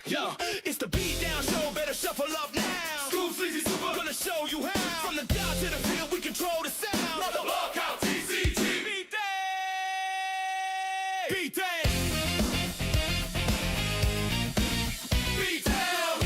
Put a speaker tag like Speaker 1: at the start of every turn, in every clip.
Speaker 1: Yo, it's the Beatdown show, better shuffle up now. School Sleazy Super, gonna show you how. From the down to the field, we control the sound. Of the LolCow TCG. Beatdown! Beatdown! Beatdown!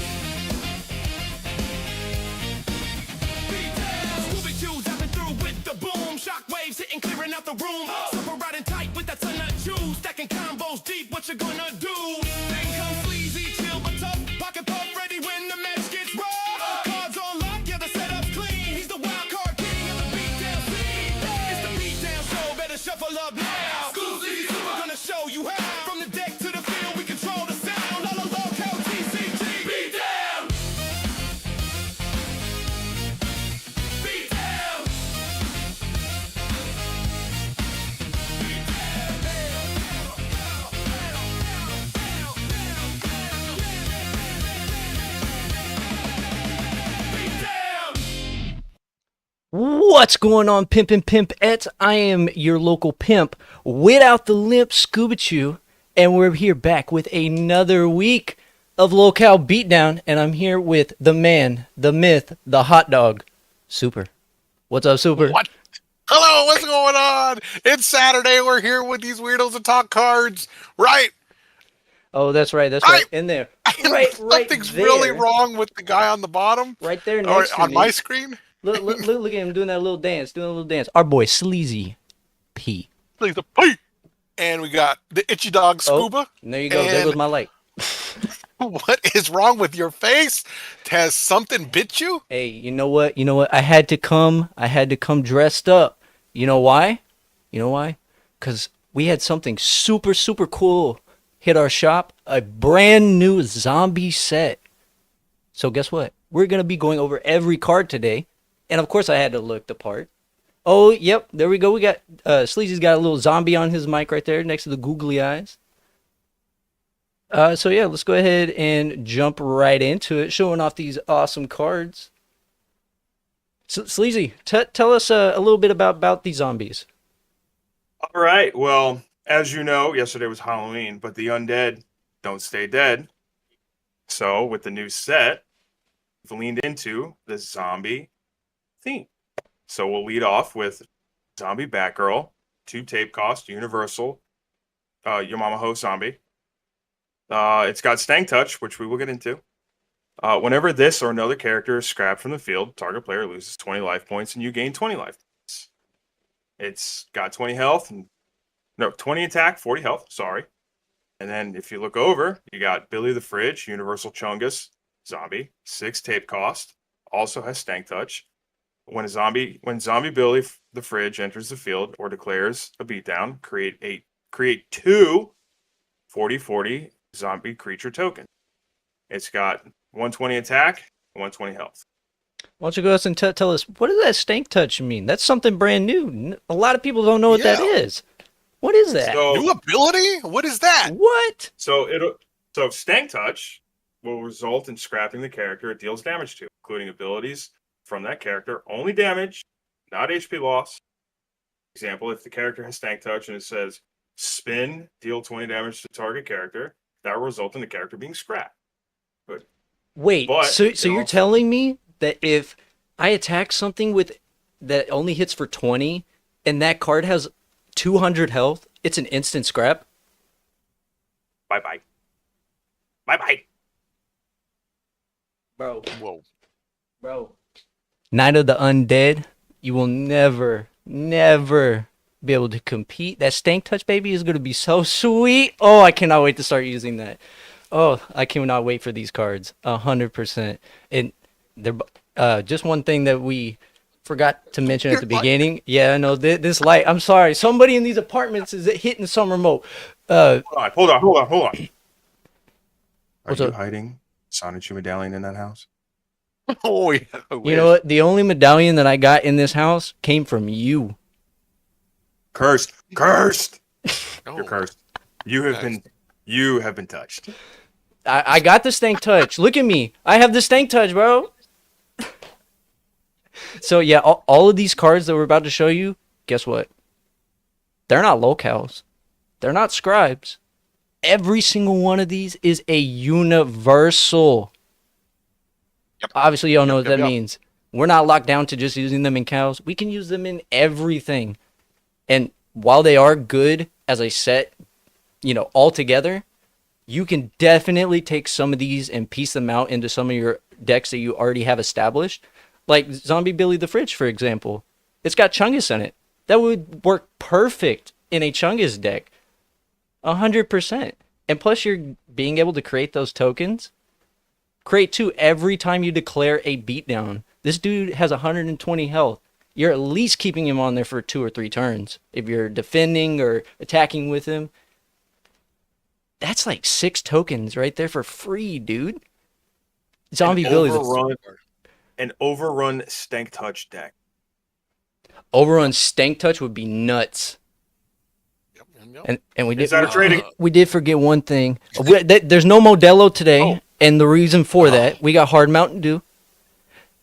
Speaker 1: Beatdown! Scooby-Doo's hopping through with the boom. Shockwaves hitting, clearing out the room. Super riding tight with that ton of juice. Stacking combos deep, what you gonna do? Then comes Sleazy, chill but tough. Pocket puff ready when the match gets rough. Cards on lock, yeah, the setup's clean. He's the wild card king of the beatdown scene. It's the Beatdown show, better shuffle up now. School Sleazy Super, gonna show you how. From the deck to the field, we control the sound. All the LolCow TCG. Beatdown! Beatdown!
Speaker 2: What's going on, Pimpettes? I am your local pimp without the limp, Scuba Chew, and we're here back with another week of LolCow Beatdown, and I'm here with the man, the myth, the hot dog, Super. What's up, Super?
Speaker 3: What? Hello, what's going on? It's Saturday. We're here with these weirdos that talk cards. Right.
Speaker 2: Oh, that's right. That's right. In there. Right
Speaker 3: Something's
Speaker 2: there.
Speaker 3: really wrong with the guy on the bottom.
Speaker 2: Right there
Speaker 3: Or
Speaker 2: next to
Speaker 3: on
Speaker 2: me.
Speaker 3: my screen.
Speaker 2: Look at him doing that little dance. Our boy, Sleazy P.
Speaker 3: Like the pee. And we got the itchy dog Scuba.
Speaker 2: And there you go. There goes my light.
Speaker 3: What is wrong with your face? Has something bit you?
Speaker 2: Hey, you know what? I had to come dressed up. You know why? Because we had something super, super cool hit our shop. A brand new zombie set. So guess what? We're going to be going over every card today. And of course I had to look the part. Oh, yep. There we go. We got, Sleazy's got a little zombie on his mic right there next to the googly eyes. So yeah, let's go ahead and jump right into it, showing off these awesome cards. So, Sleazy, tell us a little bit about these zombies.
Speaker 4: All right. Well, as you know, yesterday was Halloween, but the undead don't stay dead. So with the new set, we've leaned into the zombie theme. So we'll lead off with Zombie Batgirl, 2 tape cost, universal, Your Mama Ho Zombie. It's got Stank Touch, which we will get into. Whenever this or another character is scrapped from the field, target player loses 20 life points and you gain 20 life points. It's got 20 health, 20 attack, 40 health, sorry. And then if you look over, you got Billy the Fridge, Universal Chungus, Zombie, 6 tape cost, also has Stank Touch. When Zombie Billy the Fridge enters the field or declares a beatdown, create 2 40/40 zombie creature tokens. It's got 120 attack, 120 health.
Speaker 2: Why don't you go ahead and tell us, what does that Stank Touch mean? That's something brand new. A lot of people don't know what that is. What is that?
Speaker 3: New ability? What is that?
Speaker 2: What?
Speaker 4: So Stank Touch will result in scrapping the character it deals damage to, including abilities from that character. Only damage, not HP loss. Example, if the character has Stank Touch and it says spin, deal 20 damage to target character, that will result in the character being scrapped.
Speaker 2: So you're telling me that if I attack something with that only hits for 20 and that card has 200 health, it's an instant scrap?
Speaker 4: Bye-bye.
Speaker 2: Bro.
Speaker 3: Whoa.
Speaker 2: Bro. Night of the Undead, you will never be able to compete. That Stank Touch, baby, is going to be so sweet. Oh, I cannot wait to start using that. Oh, I cannot wait for these cards. 100%. And they're just one thing that we forgot to mention at the beginning. Yeah, I know this light. I'm sorry. Somebody in these apartments is hitting some remote.
Speaker 4: Hold on. Are you
Speaker 2: up?
Speaker 4: hiding Sonichu medallion in that house?
Speaker 3: Oh, yeah.
Speaker 2: You know what? The only medallion that I got in this house came from you.
Speaker 4: Cursed.
Speaker 3: Oh.
Speaker 4: You're cursed. You have been touched.
Speaker 2: I got the Stank Touch. Look at me. I have the Stank Touch, bro. So yeah, all of these cards that we're about to show you, guess what? They're not LolCows. They're not Scribes. Every single one of these is a universal.
Speaker 3: Yep.
Speaker 2: Obviously, y'all know what
Speaker 3: Yep,
Speaker 2: that
Speaker 3: yep.
Speaker 2: means. We're not locked down to just using them in cows. We can use them in everything. And while they are good as a set, all together, you can definitely take some of these and piece them out into some of your decks that you already have established. Like Zombie Billy the Fridge, for example. It's got Chungus in it. That would work perfect in a Chungus deck. 100%. And plus, you're being able to create those tokens. Create 2 every time you declare a beatdown. This dude has 120 health. You're at least keeping him on there for 2 or 3 turns. If you're defending or attacking with him, that's like 6 tokens right there for free, dude. Zombie Billy's
Speaker 4: An overrun Stank Touch deck.
Speaker 2: overrun Stank Touch would be nuts. And we did
Speaker 4: Is that a trading?
Speaker 2: we did forget one thing. There's no Modelo today, and the reason for that, we got Hard Mountain Dew,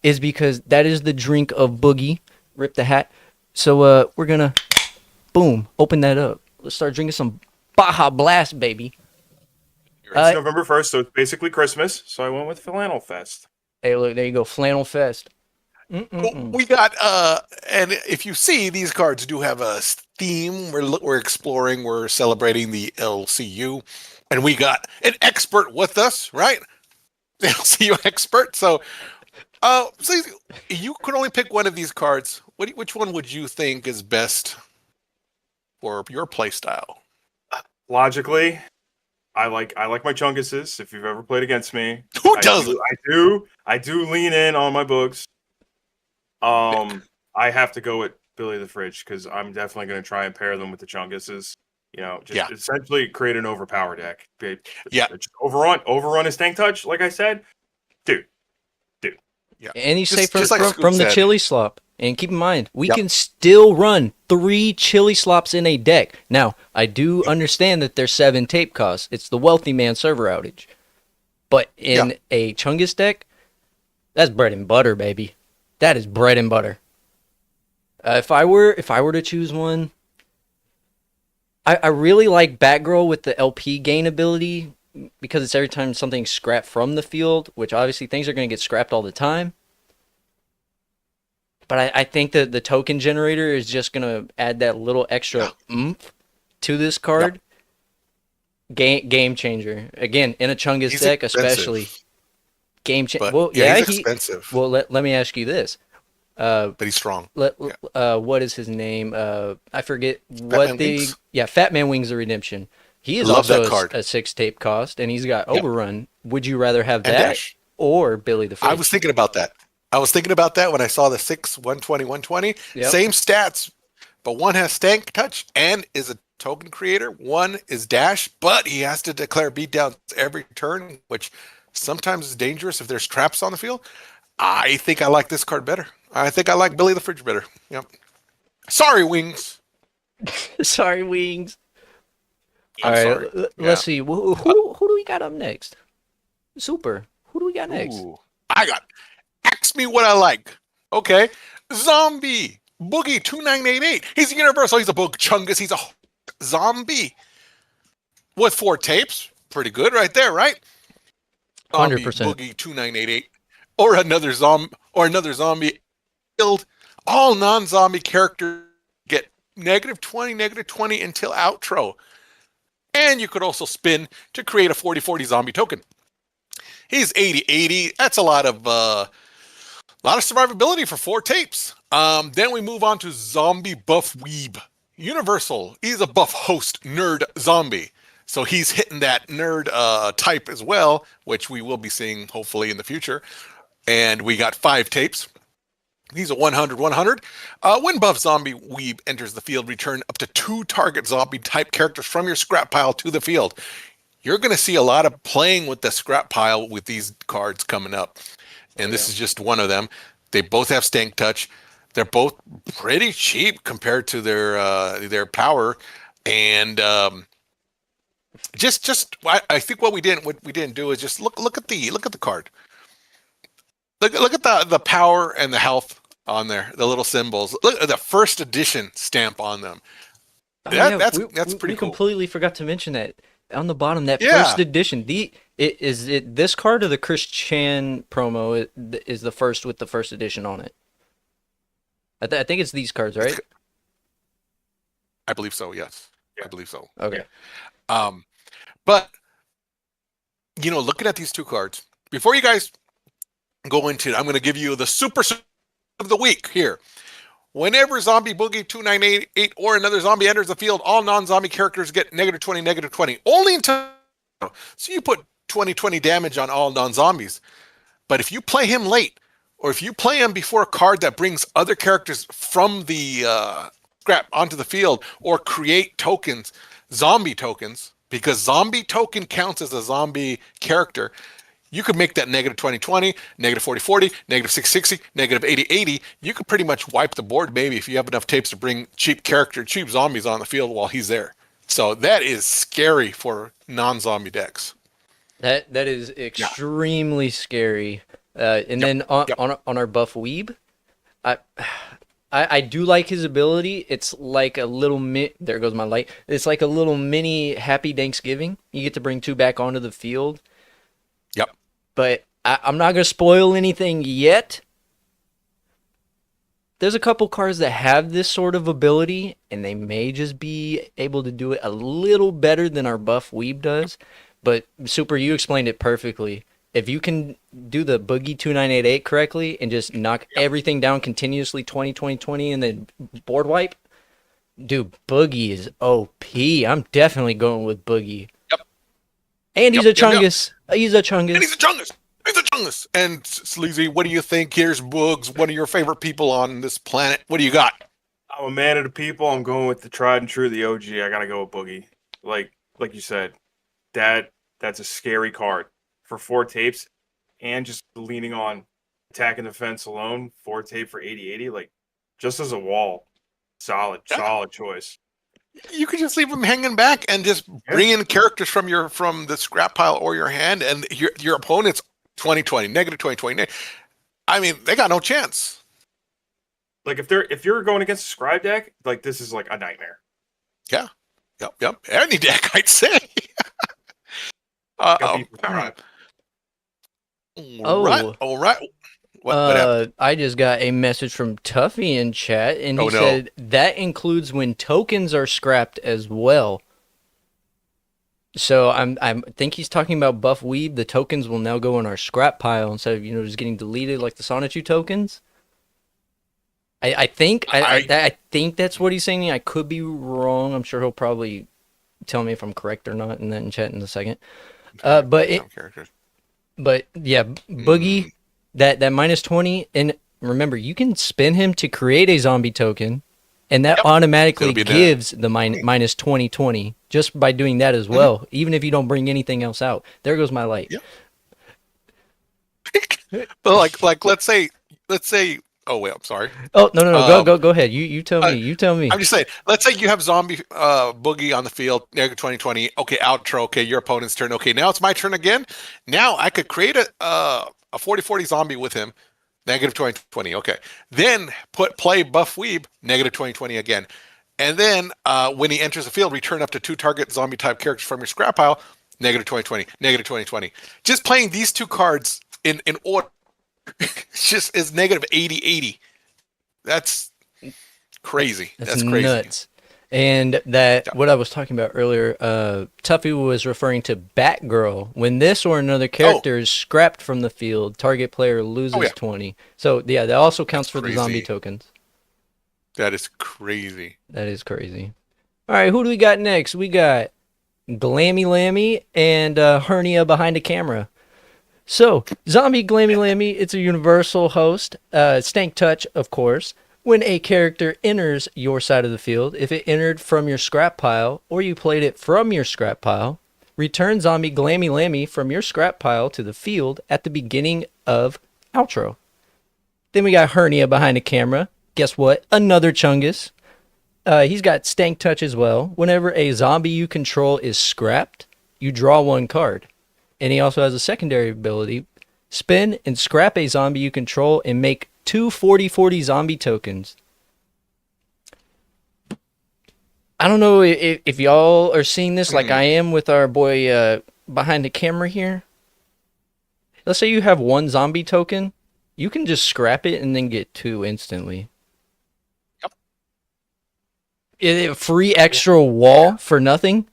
Speaker 2: is because that is the drink of Boogie. Rip the hat. So we're gonna, boom, open that up. Let's start drinking some Baja Blast, baby.
Speaker 4: It's November 1st, so it's basically Christmas. So I went with Flannel Fest.
Speaker 2: Hey, look, there you go, Flannel Fest.
Speaker 3: We got and if you see, these cards do have a theme. We're exploring, we're celebrating the LCU, and we got an expert with us, right? The LCU expert. So you could only pick one of these cards. Which one would you think is best for your play style?
Speaker 4: Logically, I like my Chunguses. If you've ever played against me,
Speaker 3: Who doesn't?
Speaker 4: I do lean in on my books. I have to go with Billy the Fridge because I'm definitely going to try and pair them with the Chunguses. Essentially create an overpower deck. Just overrun his Tank Touch, like I said, dude.
Speaker 3: Yeah.
Speaker 2: And he's safe
Speaker 3: Just like Scoop
Speaker 2: from the
Speaker 3: said.
Speaker 2: chili slop. And keep in mind, we can still run 3 chili slops in a deck. Now, I do understand that there's 7 tape costs. It's the wealthy man server outage. But in a Chungus deck, that's bread and butter, baby. That is bread and butter. If I were to choose one, I really like Batgirl with the LP gain ability because it's every time something's scrapped from the field, which obviously things are going to get scrapped all the time. But I think that the token generator is just going to add that little extra oomph to this card. Game changer. Again, in a Chungus
Speaker 3: He's
Speaker 2: deck
Speaker 3: expensive.
Speaker 2: especially. Game changer.
Speaker 3: But, he's expensive.
Speaker 2: Well, let me ask you this.
Speaker 3: But he's strong.
Speaker 2: What is his name? I forget
Speaker 3: Man Wings?
Speaker 2: Fat Man Wings of Redemption. He is
Speaker 3: Love
Speaker 2: also
Speaker 3: that card.
Speaker 2: a 6 tape cost, and he's got Overrun. Would you rather have
Speaker 3: And
Speaker 2: that
Speaker 3: Dash.
Speaker 2: or Billy the Fridge?
Speaker 3: I was thinking about that. When I saw the 6, 120, 120.
Speaker 2: Yep.
Speaker 3: Same stats, but one has Stank Touch and is a token creator. One is Dash, but he has to declare beatdowns every turn, which sometimes is dangerous if there's traps on the field. I think I like this card better. I think I like Billy the Fridge better. Yep. Sorry, Wings.
Speaker 2: Sorry, Wings.
Speaker 3: I'm
Speaker 2: All right,
Speaker 3: sorry.
Speaker 2: let's see. Who do we got up next? Super. Who do we got next?
Speaker 3: Ooh. I got. Ask me what I like. Okay. Zombie. Boogie 2988. He's a universal. He's a book Chungus. He's a zombie with 4 tapes. Pretty good right there, right?
Speaker 2: 100%.
Speaker 3: Boogie 2988. Or another zombie killed. All non-zombie characters get -20 until outro. And you could also spin to create a 40/40 zombie token. He's 80/80. That's a lot of survivability for 4 tapes. Then we move on to Zombie Buff Weeb. Universal. He's a buff host nerd zombie. So he's hitting that nerd type as well, which we will be seeing hopefully in the future. And we got 5 tapes. He's a 100/100. When Buff Zombie Weeb enters the field, return up to 2 target zombie type characters from your scrap pile to the field. You're going to see a lot of playing with the scrap pile with these cards coming up. And this is just one of them. They both have Stank Touch. They're both pretty cheap compared to their power. And I think what we didn't do is just look at the card. Look at the power and the health on there, the little symbols. Look at the first edition stamp on them. That's pretty cool.
Speaker 2: We completely forgot to mention that. On the bottom, that
Speaker 3: Yeah.
Speaker 2: first edition. Is it this card or the Chris Chan promo is the first with the first edition on it? I think it's these cards, right?
Speaker 3: I believe so. Yes,
Speaker 4: Yeah.
Speaker 3: I believe so.
Speaker 2: Okay.
Speaker 3: But looking at these two cards before you guys go into it, I'm going to give you the super of the week here. Whenever Zombie Boogie 2988 or another zombie enters the field, all non-zombie characters get -20, -20. Only until so you put 20 damage on all non-zombies. But if you play him late, or if you play him before a card that brings other characters from the scrap onto the field, or create tokens, zombie tokens, because zombie token counts as a zombie character, you could make that -20-20, -40-40, -660, -80-80. You could pretty much wipe the board, maybe, if you have enough tapes to bring cheap zombies on the field while he's there. So that is scary for non-zombie decks.
Speaker 2: That is extremely scary. And then on our buff Weeb, I do like his ability. It's like a little there goes my light. It's like a little mini Happy Thanksgiving. You get to bring 2 back onto the field.
Speaker 3: Yep.
Speaker 2: But I'm not gonna spoil anything yet. There's a couple cards that have this sort of ability, and they may just be able to do it a little better than our buff Weeb does. But Super, you explained it perfectly. If you can do the Boogie 2988 correctly and just knock everything down continuously 20-20-20 and then board wipe, dude, Boogie is OP. I'm definitely going with Boogie.
Speaker 3: Yep.
Speaker 2: And he's a Chungus. He's a Chungus.
Speaker 3: And he's a Chungus. He's a Chungus. And Sleazy, what do you think? Here's Boogs. One of your favorite people on this planet. What do you got?
Speaker 4: I'm a man of the people. I'm going with the tried and true, the OG. I gotta go with Boogie. Like you said, that's a scary card for 4 tapes, and just leaning on attack and defense alone. 4 tape for 80-80, like just as a wall, solid choice.
Speaker 3: You could just leave him hanging back and just bring in characters from the scrap pile or your hand, and your opponent's 20-20, -20-20. I mean, they got no chance.
Speaker 4: Like if you're going against a Scribe deck, like this is like a nightmare.
Speaker 3: Yeah. Yep. Any deck, I'd say. All right. All right. What happened?
Speaker 2: I just got a message from Tuffy in chat, and he said that includes when tokens are scrapped as well. So I think he's talking about buff Weeb. The tokens will now go in our scrap pile instead of just getting deleted like the Sonichu tokens. I think that's what he's saying. I could be wrong. I'm sure he'll probably tell me if I'm correct or not in that in chat in a second. But yeah, Boogie, that -20, and remember, you can spin him to create a zombie token, and that automatically gives the -20 just by doing that as well, even if you don't bring anything else out. There goes my light.
Speaker 3: Yep. But like let's say. Oh wait, I'm sorry.
Speaker 2: Oh no, go ahead. You tell me. You tell me.
Speaker 3: I'm just saying. Let's say you have zombie Boogie on the field, -20-20. Okay, outro. Okay, your opponent's turn. Okay, now it's my turn again. Now I could create a 40-40 zombie with him, -20-20. Okay, then play buff Weeb, -20-20 again, and then when he enters the field, return up to 2 target zombie type characters from your scrap pile, -20-20, -20-20. Just playing these 2 cards in order. Just is -80-80. That's crazy. That's crazy.
Speaker 2: Nuts. And what I was talking about earlier, Tuffy was referring to Batgirl. When this or another character is scrapped from the field, target player loses 20. So yeah, that also counts for the zombie tokens.
Speaker 3: That is crazy.
Speaker 2: That is crazy. All right, who do we got next? We got Glammy Lammy and Hernia behind the camera. So, Zombie Glammy Lammy, it's a universal host. Stank Touch, of course. When a character enters your side of the field, if it entered from your scrap pile or you played it from your scrap pile, return Zombie Glammy Lammy from your scrap pile to the field at the beginning of outro. Then we got Hernia behind the camera. Guess what? Another Chungus. He's got Stank Touch as well. Whenever a zombie you control is scrapped, you draw 1 card. And he also has a secondary ability. Spin and scrap a zombie you control and make 2 40-40 zombie tokens. I don't know if y'all are seeing this like
Speaker 3: Hmm.
Speaker 2: I am with our boy behind the camera here. Let's say you have one zombie token, you can just scrap it and then get 2 instantly.
Speaker 3: Yep.
Speaker 2: Free extra wall for nothing.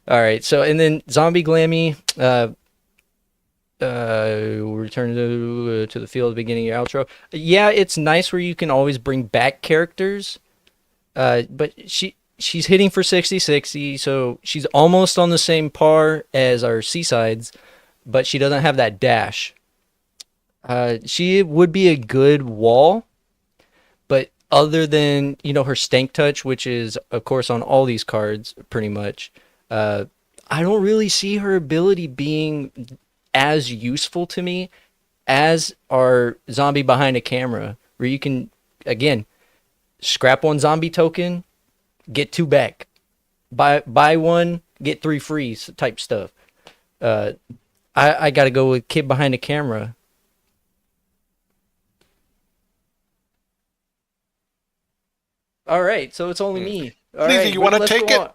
Speaker 2: All right, so and then zombie glammy. Return to the field at the beginning of your outro. Yeah, it's nice where you can always bring back characters. But she's hitting for 60-60, so she's almost on the same par as our Seasides, but she doesn't have that dash. She would be a good wall, but other than, her stank touch, which is of course on all these cards pretty much, I don't really see her ability being as useful to me as our zombie behind a camera, where you can, again, scrap 1 zombie token, get 2 back. Buy 1, get 3 free type stuff. I gotta go with kid behind the camera. All right, so it's only me. All
Speaker 3: Lizzie,
Speaker 2: right,
Speaker 3: you wanna
Speaker 2: let's
Speaker 3: take
Speaker 2: go
Speaker 3: it?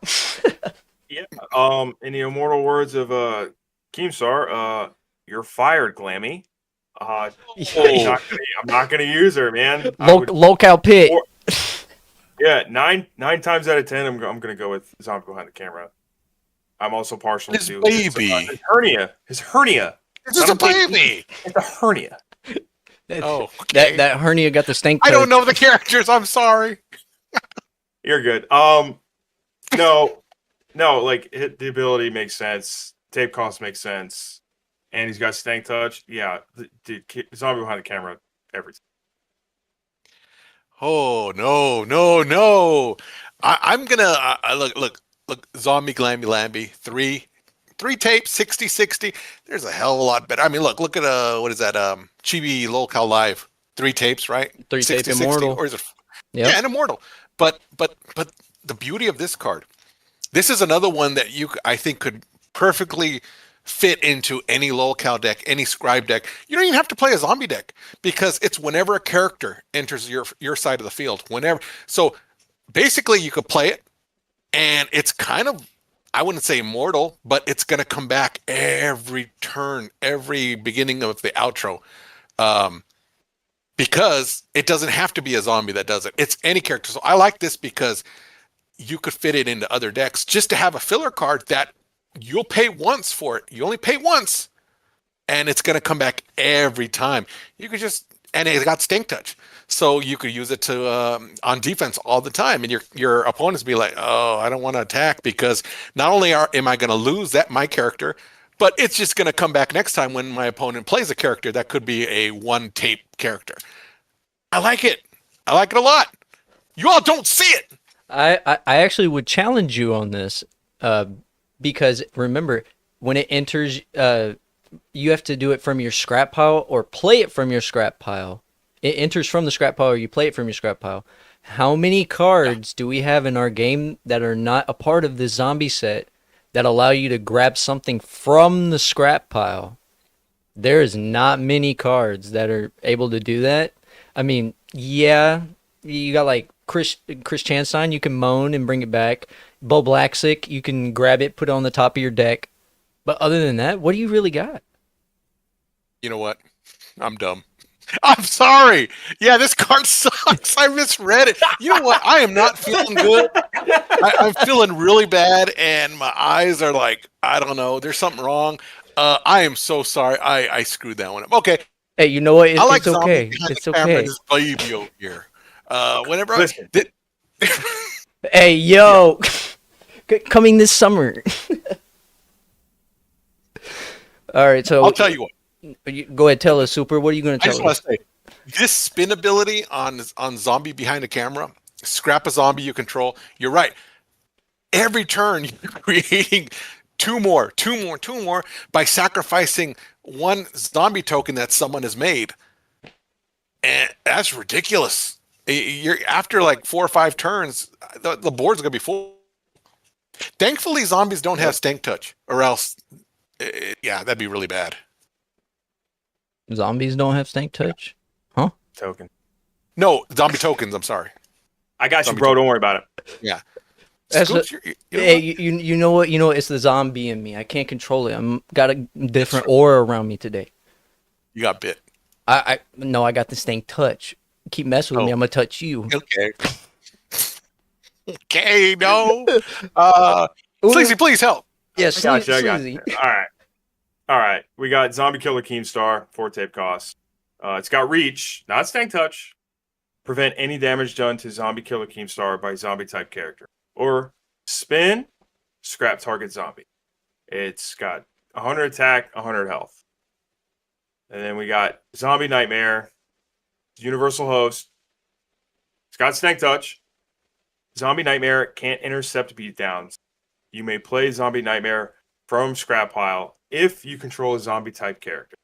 Speaker 2: on.
Speaker 4: Yeah. In the immortal words of Keemstar, you're fired, Glammy. I'm not gonna use her, man.
Speaker 2: LolCow Pit.
Speaker 4: Yeah, nine times out of 10, I'm gonna go with zombie behind the camera. I'm also partial
Speaker 3: His
Speaker 4: to
Speaker 3: baby.
Speaker 4: his hernia. His hernia.
Speaker 3: It's just a baby.
Speaker 4: It's a hernia.
Speaker 3: Oh, okay.
Speaker 2: That hernia got the stank touch.
Speaker 3: I don't know the characters. I'm sorry.
Speaker 4: You're good. No, like the ability makes sense. Tape cost makes sense, and he's got stank touch. Yeah, the zombie behind the camera. Everything.
Speaker 3: Oh no! I'm gonna look. Zombie Glamby Lamby 3 tapes 60-60. There's a hell of a lot better. I mean, look at what is that? Chibi LolCow Live 3 tapes, right?
Speaker 2: 3 tape
Speaker 3: 60-60,
Speaker 2: immortal.
Speaker 3: or is it?
Speaker 2: Yep.
Speaker 3: Yeah, an immortal. But the beauty of this card, this is another one that I think could perfectly fit into any LolCow deck, any Scribe deck. You don't even have to play a zombie deck, because it's whenever a character enters your side of the field. Whenever, so basically you could play it, and it's kind of, I wouldn't say immortal, but it's going to come back every turn, every beginning of the outro. Because it doesn't have to be a zombie that does it. It's any character. So I like this because you could fit it into other decks just to have a filler card that you'll pay once for it. You only pay once, and it's going to come back every time. You could just, and it got stink touch, so you could use it to on defense all the time, and your opponents be like, oh, I don't want to attack, because not only am I going to lose my character, but it's just going to come back next time when my opponent plays a character that could be a 1 tape character. I like it. I like it a lot. You all don't see it.
Speaker 2: I actually would challenge you on this, because remember, when it enters, you have to do it from your scrap pile or play it from your scrap pile. It enters from the scrap pile or you play it from your scrap pile. How many cards do we have in our game that are not a part of the zombie set that allow you to grab something from the scrap pile? There is not many cards that are able to do that. I mean, yeah, you got like Chris Chanstein, you can moan and bring it back. Bo Blacksick, you can grab it, put it on the top of your deck. But other than that, what do you really got?
Speaker 3: You know what? I'm dumb. I'm sorry. Yeah, this card sucks. I misread it. You know what? I am not feeling good. I'm feeling really bad, and my eyes are like, I don't know. There's something wrong. I am so sorry. I screwed that one up. Okay.
Speaker 2: Hey, you know what?
Speaker 3: I like
Speaker 2: It's okay.
Speaker 3: zombies behind
Speaker 2: It's
Speaker 3: the camera,
Speaker 2: okay.
Speaker 3: this baby over here. Whenever
Speaker 4: Listen.
Speaker 2: Hey, yo, coming this summer. All right, so
Speaker 3: I'll tell you what.
Speaker 2: Go ahead, tell us, Super. What are you going to
Speaker 3: I
Speaker 2: tell
Speaker 3: just want
Speaker 2: us?
Speaker 3: to say, this spin ability on zombie behind the camera, scrap a zombie you control. You're right. Every turn you're creating two more by sacrificing 1 zombie token that someone has made, and that's ridiculous. You're after like 4 or 5 turns, the board's gonna be full. Thankfully, zombies don't have stank touch, or else, yeah, that'd be really bad.
Speaker 2: Zombies don't have stank touch? Huh?
Speaker 4: Token.
Speaker 3: No, zombie tokens. I'm sorry.
Speaker 4: I got you,
Speaker 3: Zombie
Speaker 4: bro.
Speaker 3: type.
Speaker 4: Don't worry about it.
Speaker 3: Yeah.
Speaker 2: That's
Speaker 3: Scoops,
Speaker 2: a-
Speaker 3: you know
Speaker 2: Hey,
Speaker 3: what?
Speaker 2: you know what? You know what? It's the zombie in me. I can't control it. I'm got a different aura around me today.
Speaker 3: You got bit.
Speaker 2: I no, I got this thing touch. Keep messing with me,
Speaker 3: Oh.
Speaker 2: I'm gonna touch you.
Speaker 3: Okay. Okay, no.
Speaker 2: Ooh,
Speaker 3: Sleazy, please help.
Speaker 2: yeah,
Speaker 4: I got you.
Speaker 2: sleazy.
Speaker 4: All right. We got Zombie Killer Keemstar, 4 tape cost. It's got reach, not stank touch. Prevent any damage done to Zombie Killer Keemstar by zombie type character. Or spin, scrap target zombie. It's got 100 attack, 100 health. And then we got Zombie Nightmare, Universal Host. It's got stank touch. Zombie Nightmare can't intercept beatdowns. You may play Zombie Nightmare from scrap pile if you control a zombie type character.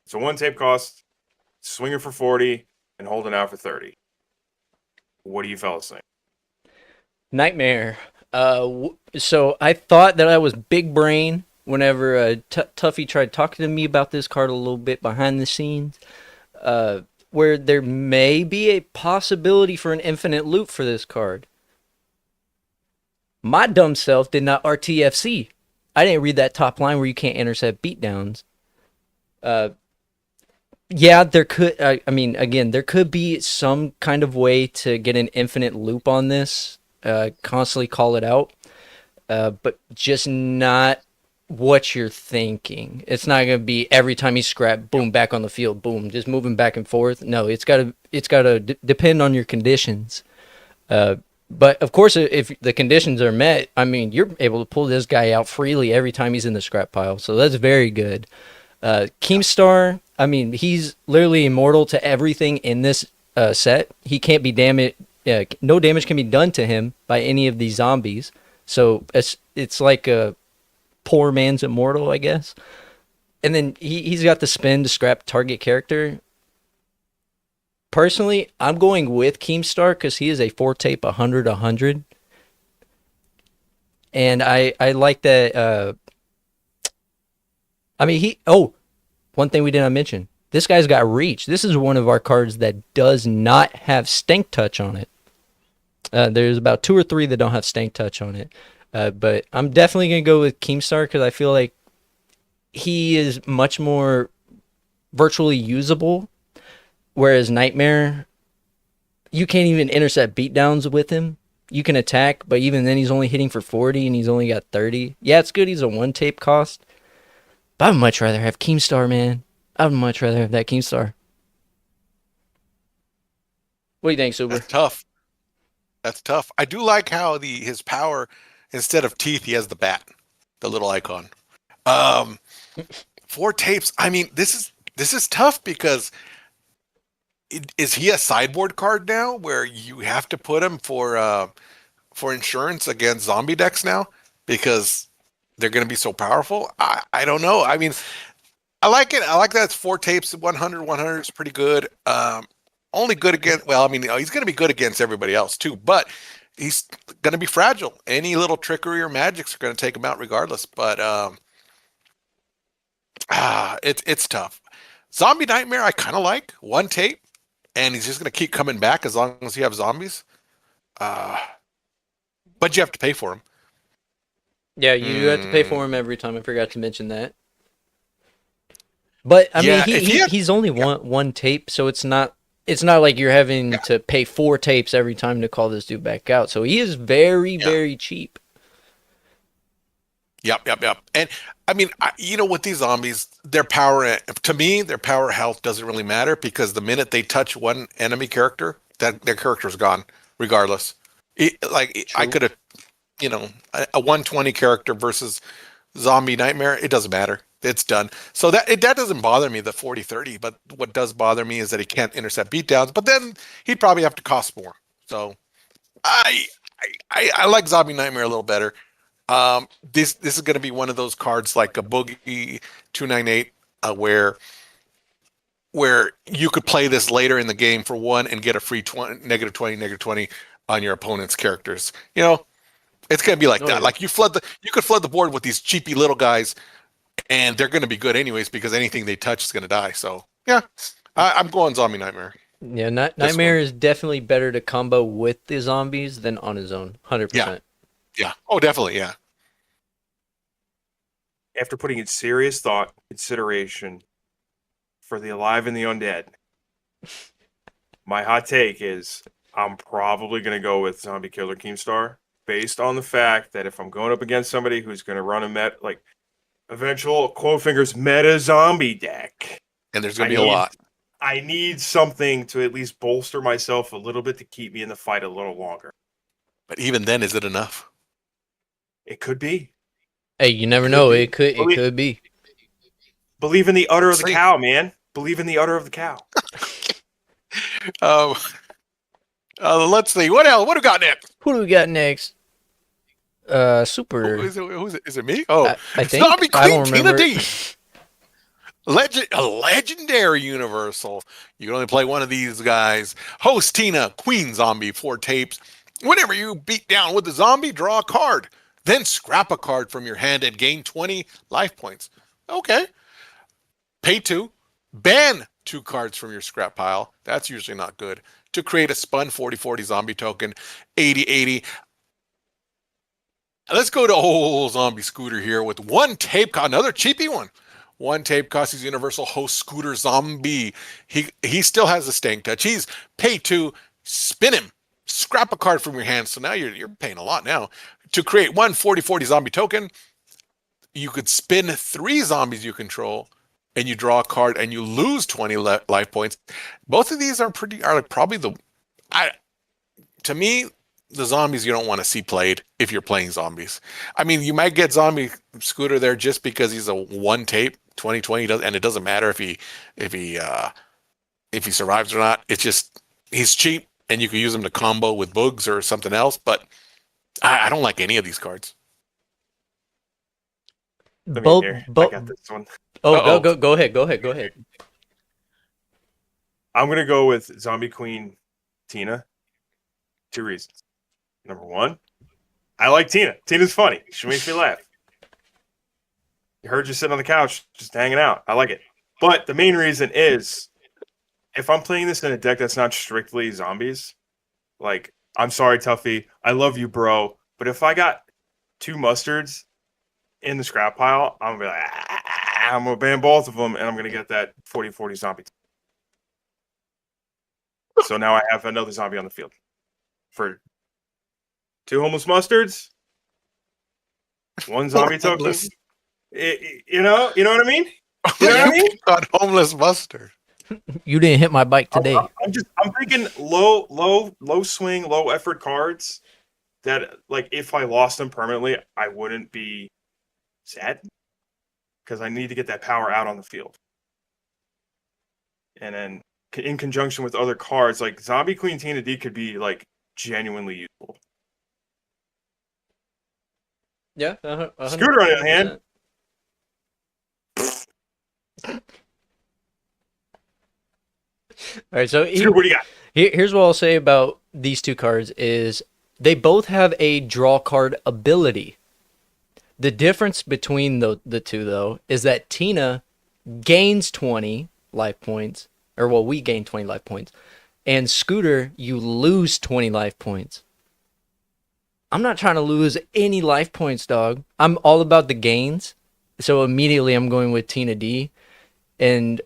Speaker 4: It's a 1 tape cost, swinging for 40, and holding out for 30. What do you fellas think?
Speaker 2: Nightmare. So I thought that I was big brain whenever Tuffy tried talking to me about this card a little bit behind the scenes. Where there may be a possibility for an infinite loop for this card. My dumb self did not RTFC. I didn't read that top line where you can't intercept beatdowns. Yeah, there could. I mean, again, there could be some kind of way to get an infinite loop on this. Constantly call it out, but just not what you're thinking. It's not gonna be every time you scrap, boom, back on the field, boom, just moving back and forth. No, it's gotta depend on your conditions. But of course, if the conditions are met, I mean, you're able to pull this guy out freely every time he's in the scrap pile. So that's very good. Keemstar, I mean, he's literally immortal to everything in this set. He can't be damaged. No damage can be done to him by any of these zombies. So it's like a poor man's immortal, I guess. And then he's got the spin to scrap target character. Personally, I'm going with Keemstar because he is a 4 tape 100. And I like that. I mean, one thing we did not mention. This guy's got reach. This is one of our cards that does not have stank touch on it. There's about 2 or 3 that don't have stank touch on it. But I'm definitely going to go with Keemstar because I feel like he is much more virtually usable. Whereas Nightmare, you can't even intercept beatdowns with him. You can attack, but even then he's only hitting for 40 and he's only got 30. Yeah, it's good he's a 1 tape cost. But I'd much rather have Keemstar, man. I'd much rather have that Keemstar. What do you think, Super?
Speaker 3: That's tough. That's tough. I do like how his power, instead of teeth, he has the bat, the little icon. 4 tapes. I mean, this is tough because is he a sideboard card now where you have to put him for insurance against zombie decks now because they're going to be so powerful? I don't know. I mean, I like it. I like that it's 4 tapes, 100 is pretty good. Only good against, well, I mean, he's going to be good against everybody else too, but he's going to be fragile. Any little trickery or magics are going to take him out regardless. But it's tough. Zombie Nightmare, I kind of like 1 tape, and he's just going to keep coming back as long as you have zombies. But you have to pay for him.
Speaker 2: Yeah, you have to pay for him every time. I forgot to mention that. But I mean, he's only one tape, so it's not like you're having to pay 4 tapes every time to call this dude back out. So he is very, very cheap.
Speaker 3: Yep. And I mean, with these zombies, their power, to me, their power health doesn't really matter because the minute they touch one enemy character, that their character's gone, regardless. I could have, a 120 character versus Zombie Nightmare, it doesn't matter. It's done. So that doesn't bother me, the 40-30, but what does bother me is that he can't intercept beatdowns, but then he'd probably have to cost more. So I like Zombie Nightmare a little better. This is going to be one of those cards like a Boogie 298 where you could play this later in the game for 1 and get a free -20 on your opponent's characters. It's going to be like that. Like you could flood the board with these cheapy little guys, and they're going to be good anyways because anything they touch is going to die. So yeah, I'm going Zombie Nightmare.
Speaker 2: Yeah,
Speaker 3: This
Speaker 2: Nightmare
Speaker 3: one.
Speaker 2: is definitely better to combo with the zombies than on his own.
Speaker 3: Yeah.
Speaker 2: 100%.
Speaker 3: Yeah. Oh, definitely. Yeah.
Speaker 4: After putting in serious thought, consideration for the alive and the undead, my hot take is I'm probably going to go with Zombie Killer Keemstar based on the fact that if I'm going up against somebody who's going to run a eventual quote fingers meta zombie deck,
Speaker 3: And there's
Speaker 4: I
Speaker 3: going to be a
Speaker 4: need
Speaker 3: lot.
Speaker 4: I need something to at least bolster myself a little bit to keep me in the fight a little longer.
Speaker 3: But even then, is it enough?
Speaker 4: It could be.
Speaker 2: Hey, you never
Speaker 4: Could
Speaker 2: know.
Speaker 4: be.
Speaker 2: It could be.
Speaker 4: Believe in the udder of the
Speaker 3: See.
Speaker 4: cow, man. Believe in the udder of the cow.
Speaker 3: Um, let's see. What else? What do we got next?
Speaker 2: Who do we got next? Super.
Speaker 3: Who's it? Is it me? Oh,
Speaker 2: I think.
Speaker 3: Zombie
Speaker 2: I
Speaker 3: Queen
Speaker 2: don't
Speaker 3: Tina
Speaker 2: remember.
Speaker 3: D. A legendary universal. You can only play one of these guys. Host Tina, Queen Zombie, 4 tapes. Whenever you beat down with the zombie, draw a card. Then scrap a card from your hand and gain 20 life points. Okay. Pay 2. Ban 2 cards from your scrap pile. That's usually not good. To create a spun 40/40 zombie token, 80/80. Let's go to old zombie Scooter here with 1 tape, another cheapy one. 1 tape costs his universal host Scooter Zombie. He still has a stank touch. He's pay 2, spin him, scrap a card from your hand. So now you're paying a lot now. To create 1 40/40 zombie token, you could spin 3 zombies you control, and you draw a card and you lose 20 life points. Both of these are probably to me, the zombies you don't want to see played if you're playing zombies. I mean, you might get Zombie Scooter there just because he's a 1 tape 2020, and it doesn't matter if he survives or not. It's just he's cheap and you can use him to combo with Boogs or something else. But I don't like any of these cards.
Speaker 4: Let me
Speaker 2: Both.
Speaker 4: hear. I got this one.
Speaker 2: Oh, go ahead. Go ahead.
Speaker 4: I'm gonna go with Zombie Queen Tina. 2 reasons. Number 1, I like Tina. Tina's funny. She makes me laugh. You heard you sitting on the couch, just hanging out. I like it. But the main reason is, if I'm playing this in a deck that's not strictly zombies, like, I'm sorry, Tuffy, I love you, bro, but if I got 2 mustards in the scrap pile, I'm gonna be like, I'm gonna ban both of them, and I'm gonna get that 40/40 zombie. So now I have another zombie on the field for 2 homeless mustards, 1 zombie token.
Speaker 3: Homeless.
Speaker 4: You know what I mean? You know what I mean?
Speaker 3: Got homeless mustard.
Speaker 2: You didn't hit my bike today.
Speaker 4: I'm thinking low swing, low effort cards that, like, if I lost them permanently, I wouldn't be sad because I need to get that power out on the field. And then in conjunction with other cards, like Zombie Queen Tina D could be like genuinely useful.
Speaker 2: Yeah.
Speaker 4: Scooter on the other hand.
Speaker 2: All right, so
Speaker 4: Scooter, what do you got?
Speaker 2: here's what I'll say about these 2 cards is they both have a draw card ability. The difference between the 2, though, is that Tina gains 20 life points, or well, we gain 20 life points, and Scooter, you lose 20 life points. I'm not trying to lose any life points, dog. I'm all about the gains, so immediately I'm going with Tina D, and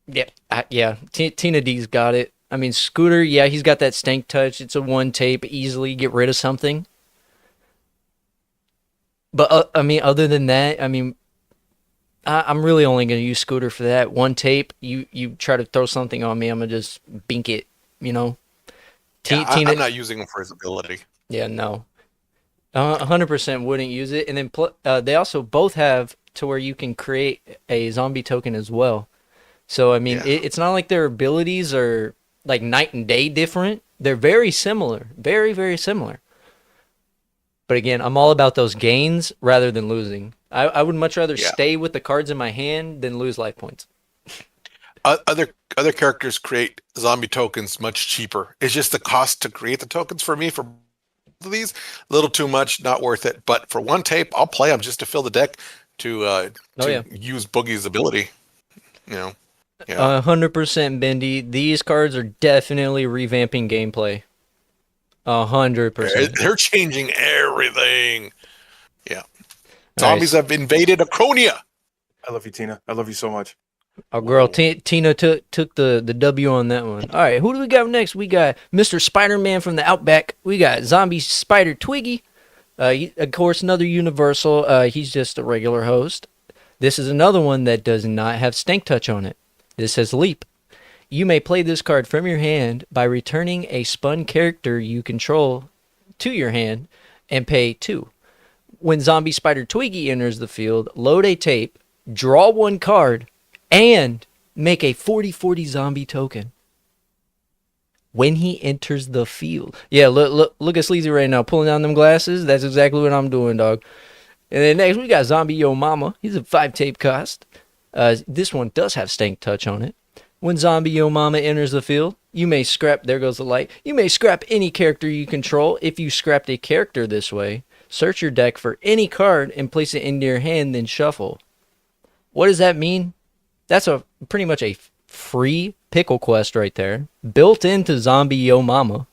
Speaker 2: Tina D's got it. I mean, Scooter, yeah, he's got that stank touch. It's a 1 tape, easily get rid of something. But I mean, other than that, I mean, I'm really only going to use Scooter for that 1 tape. You try to throw something on me, I'm gonna just bink it. You know.
Speaker 3: I'm not using him for his ability.
Speaker 2: Yeah, no. 100% wouldn't use it, and then they also both have to where you can create a zombie token as well. So I mean, it's not like their abilities are like night and day different. They're very similar, very, very similar. But again, I'm all about those gains rather than losing. I would much rather stay with the cards in my hand than lose life points.
Speaker 3: Other characters create zombie tokens much cheaper. It's just the cost to create the tokens for me for these a little too much, not worth it. But for 1 tape, I'll play them just to fill the deck to use Boogie's ability. You know. Yeah.
Speaker 2: 100% Bendy. These cards are definitely revamping gameplay. 100%.
Speaker 3: They're changing everything. Yeah.
Speaker 2: All right,
Speaker 3: Zombies have invaded Acronia.
Speaker 4: I love you, Tina. I love you so much.
Speaker 2: our girl
Speaker 3: Whoa.
Speaker 2: Tina took the W on that one. All right, who do we got next? We got Mr. Spider-Man from the Outback. We got Zombie Spider Twiggy. Of course, another Universal. He's just a regular host. This is another one that does not have Stank Touch on it. This says Leap. You may play this card from your hand by returning a spun character you control to your hand and pay 2. When Zombie Spider Twiggy enters the field, load a tape, draw 1 card, and make a 40/40 zombie token. When he enters the field. Yeah, look at Sleazy right now, pulling down them glasses. That's exactly what I'm doing, dog. And then next, we got Zombie Yo Mama. He's a 5 tape cost. This one does have Stank Touch on it. When Zombie Yo Mama enters the field, you may scrap, there goes the light, you may scrap any character you control. If you scrapped a character this way, search your deck for any card and place it into your hand, then shuffle. What does that mean? That's pretty much a free pickle quest right there, built into Zombie Yo Mama.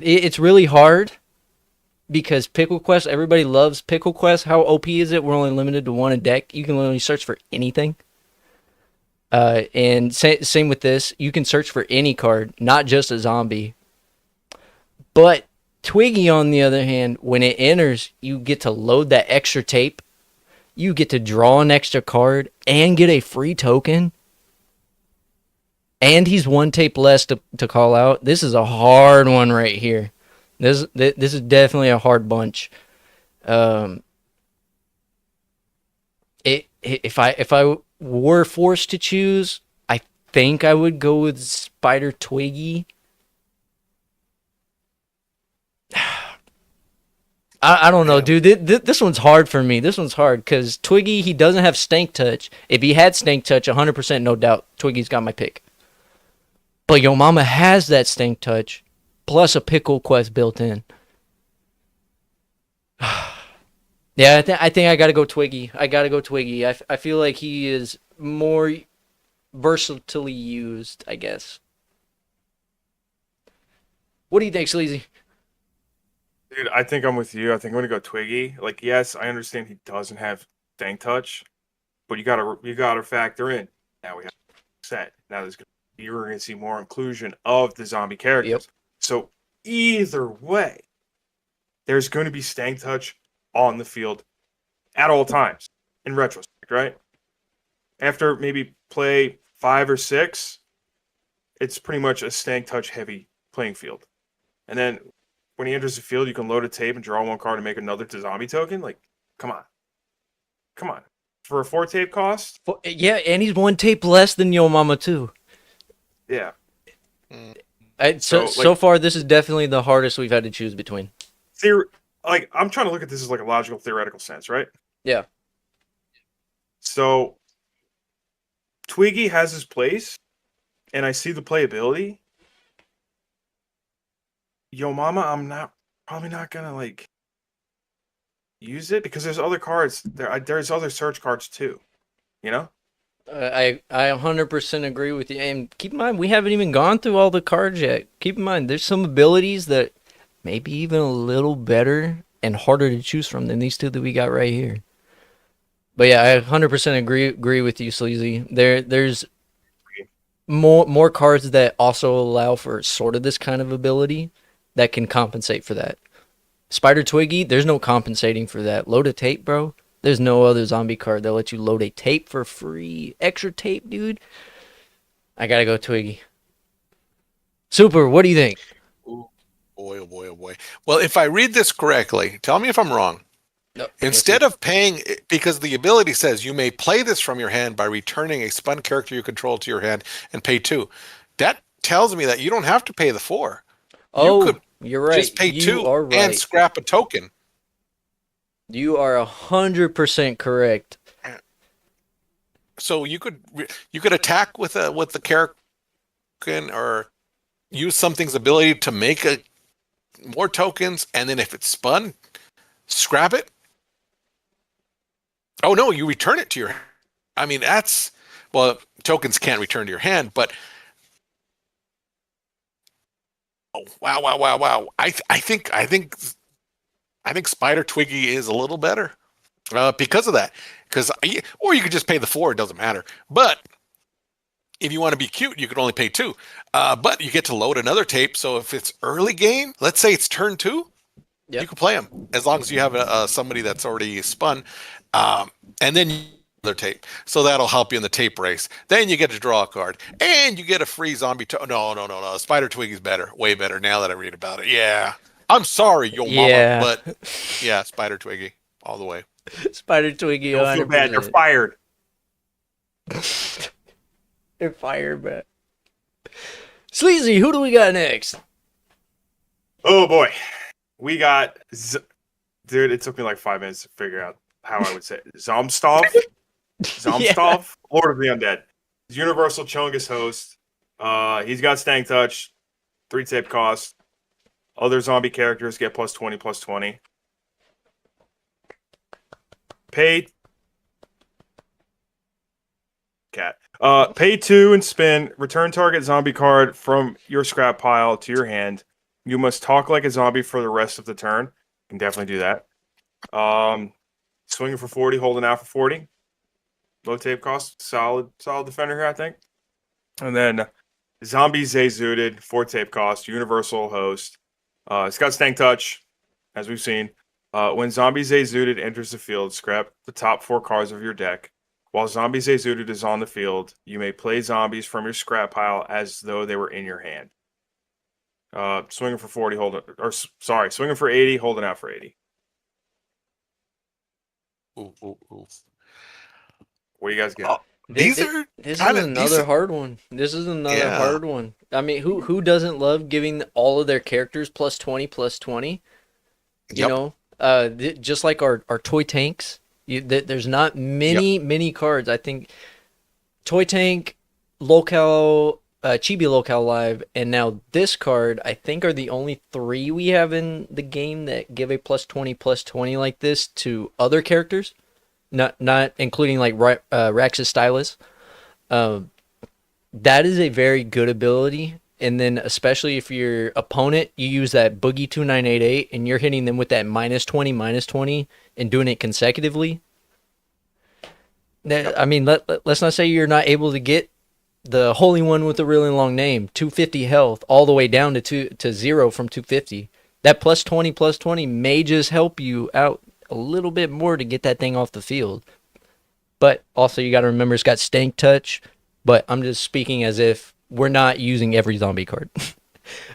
Speaker 2: It's really hard because Pickle Quest, everybody loves Pickle Quest. How OP is it? We're only limited to 1 a deck. You can only search for anything. And same with this. You can search for any card, not just a zombie. But Twiggy, on the other hand, when it enters, you get to load that extra tape. You get to draw an extra card and get a free token. And he's 1 tape less to call out. This is a hard one right here. This is definitely a hard bunch. If I were forced to choose, I think I would go with Spider Twiggy. I don't know, dude. This one's hard for me. This one's hard because Twiggy, he doesn't have Stank Touch. If he had Stank Touch, 100%, no doubt, Twiggy's got my pick. But Yo Mama has that Stank Touch, plus a Pickle Quest built in. Yeah, I think I gotta go Twiggy. I feel like he is more versatilely used, I guess. What do you think, Sleazy?
Speaker 4: Dude, I think I'm with you. I think I'm gonna go Twiggy. Like, yes, I understand he doesn't have Stank Touch, but you gotta factor in. Now we have set. Now you're gonna see more inclusion of the zombie characters.
Speaker 2: Yep.
Speaker 4: So either way, there's gonna be Stank Touch on the field at all times. In retrospect, right? After maybe play 5 or 6, it's pretty much a Stank Touch heavy playing field. And then when he enters the field, you can load a tape and draw 1 card and make another to zombie token. Like, come on. For a 4 tape cost?
Speaker 2: Yeah, and he's 1 tape less than Yo Mama too.
Speaker 4: Yeah.
Speaker 2: So far, this is definitely the hardest we've had to choose between.
Speaker 4: I'm trying to look at this as like a logical, theoretical sense, right?
Speaker 2: Yeah.
Speaker 4: So Twiggy has his place, and I see the playability. Yo Mama, I'm probably not gonna like use it because there's other cards. There's other search cards too. You know?
Speaker 2: I 100% agree with you. And keep in mind, we haven't even gone through all the cards yet. Keep in mind, there's some abilities that maybe even a little better and harder to choose from than these 2 that we got right here. But yeah, I 100% agree with you, Sleazy. There's more cards that also allow for sort of this kind of ability that can compensate for that. Spider Twiggy, there's no compensating for that. Load a tape, bro. There's no other zombie card that lets you load a tape for free. Extra tape, dude. I gotta go Twiggy. Super, what do you think?
Speaker 3: Ooh, boy, oh boy, oh boy. Well, if I read this correctly, tell me if I'm wrong.
Speaker 2: No,
Speaker 3: Instead of paying, because the ability says you may play this from your hand by returning a spun character you control to your hand and pay 2. That tells me that you don't have to pay the 4.
Speaker 2: You're right.
Speaker 3: Just pay 2 and scrap a token.
Speaker 2: You are 100% correct.
Speaker 3: So you could attack with the character or use something's ability to make more tokens, and then if it's spun, scrap it. Oh no, you return it to your I mean, that's, well, tokens can't return to your hand, but oh, wow. I think Spider Twiggy is a little better because of that. Or you could just pay the 4, it doesn't matter. But if you want to be cute, you could only pay 2. But you get to load another tape. So if it's early game, let's say it's turn 2,
Speaker 2: Yep.
Speaker 3: you can play them as long as you have somebody that's already spun. And then another tape. So that'll help you in the tape race. Then you get to draw a card. And you get a free zombie. No. Spider Twiggy's better. Way better now that I read about it. Yeah. I'm sorry, yo
Speaker 2: Yeah.
Speaker 3: mama. But yeah, Spider Twiggy all the way.
Speaker 2: Spider Twiggy.
Speaker 4: Don't feel bad. They're fired.
Speaker 2: They're fired, but Sleazy, who do we got next?
Speaker 4: Oh boy, we got dude. It took me like 5 minutes to figure out how I would say it. Zomstov,
Speaker 2: Yeah.
Speaker 4: Lord of the Undead, Universal Chungus host. He's got Stank Touch, 3 tape cost. Other zombie characters get +20/+20. Pay Pay 2 and spin. Return target zombie card from your scrap pile to your hand. You must talk like a zombie for the rest of the turn. You can definitely do that. Swinging for 40, holding out for 40. Low tape cost. Solid defender here, I think. And then Zombie Zayzooted, 4 tape cost. Universal host. It's got Stank Touch, as we've seen. When Zombie Zayzooted enters the field, scrap the top 4 cards of your deck. While Zombie Zayzooted is on the field, you may play zombies from your scrap pile as though they were in your hand. Swinging for 40, swinging for 80, holding out for 80.
Speaker 3: Ooh.
Speaker 4: What do you guys got?
Speaker 3: These are
Speaker 2: This is
Speaker 3: kinda
Speaker 2: another
Speaker 3: decent.
Speaker 2: hard one. This is another
Speaker 3: Yeah.
Speaker 2: hard one. I mean, who doesn't love giving all of their characters +20/+20? You
Speaker 3: Yep.
Speaker 2: know, just like our toy tanks. There's not many cards. I think Toy Tank, LolCow, Chibi LolCow Live, and now this card, I think, are the only 3 we have in the game that give a +20/+20 like this to other characters. Not including like Rax's Stylus. That is a very good ability. And then especially if your opponent, you use that Boogie 2988 and you're hitting them with that -20/-20 and doing it consecutively. I mean, let's not say you're not able to get the Holy One with a really long name, 250 health, all the way down to 0 from 250. That +20/+20 may just help you out a little bit more to get that thing off the field. But also you got to remember it's got Stank Touch, but I'm just speaking as if we're not using every zombie card.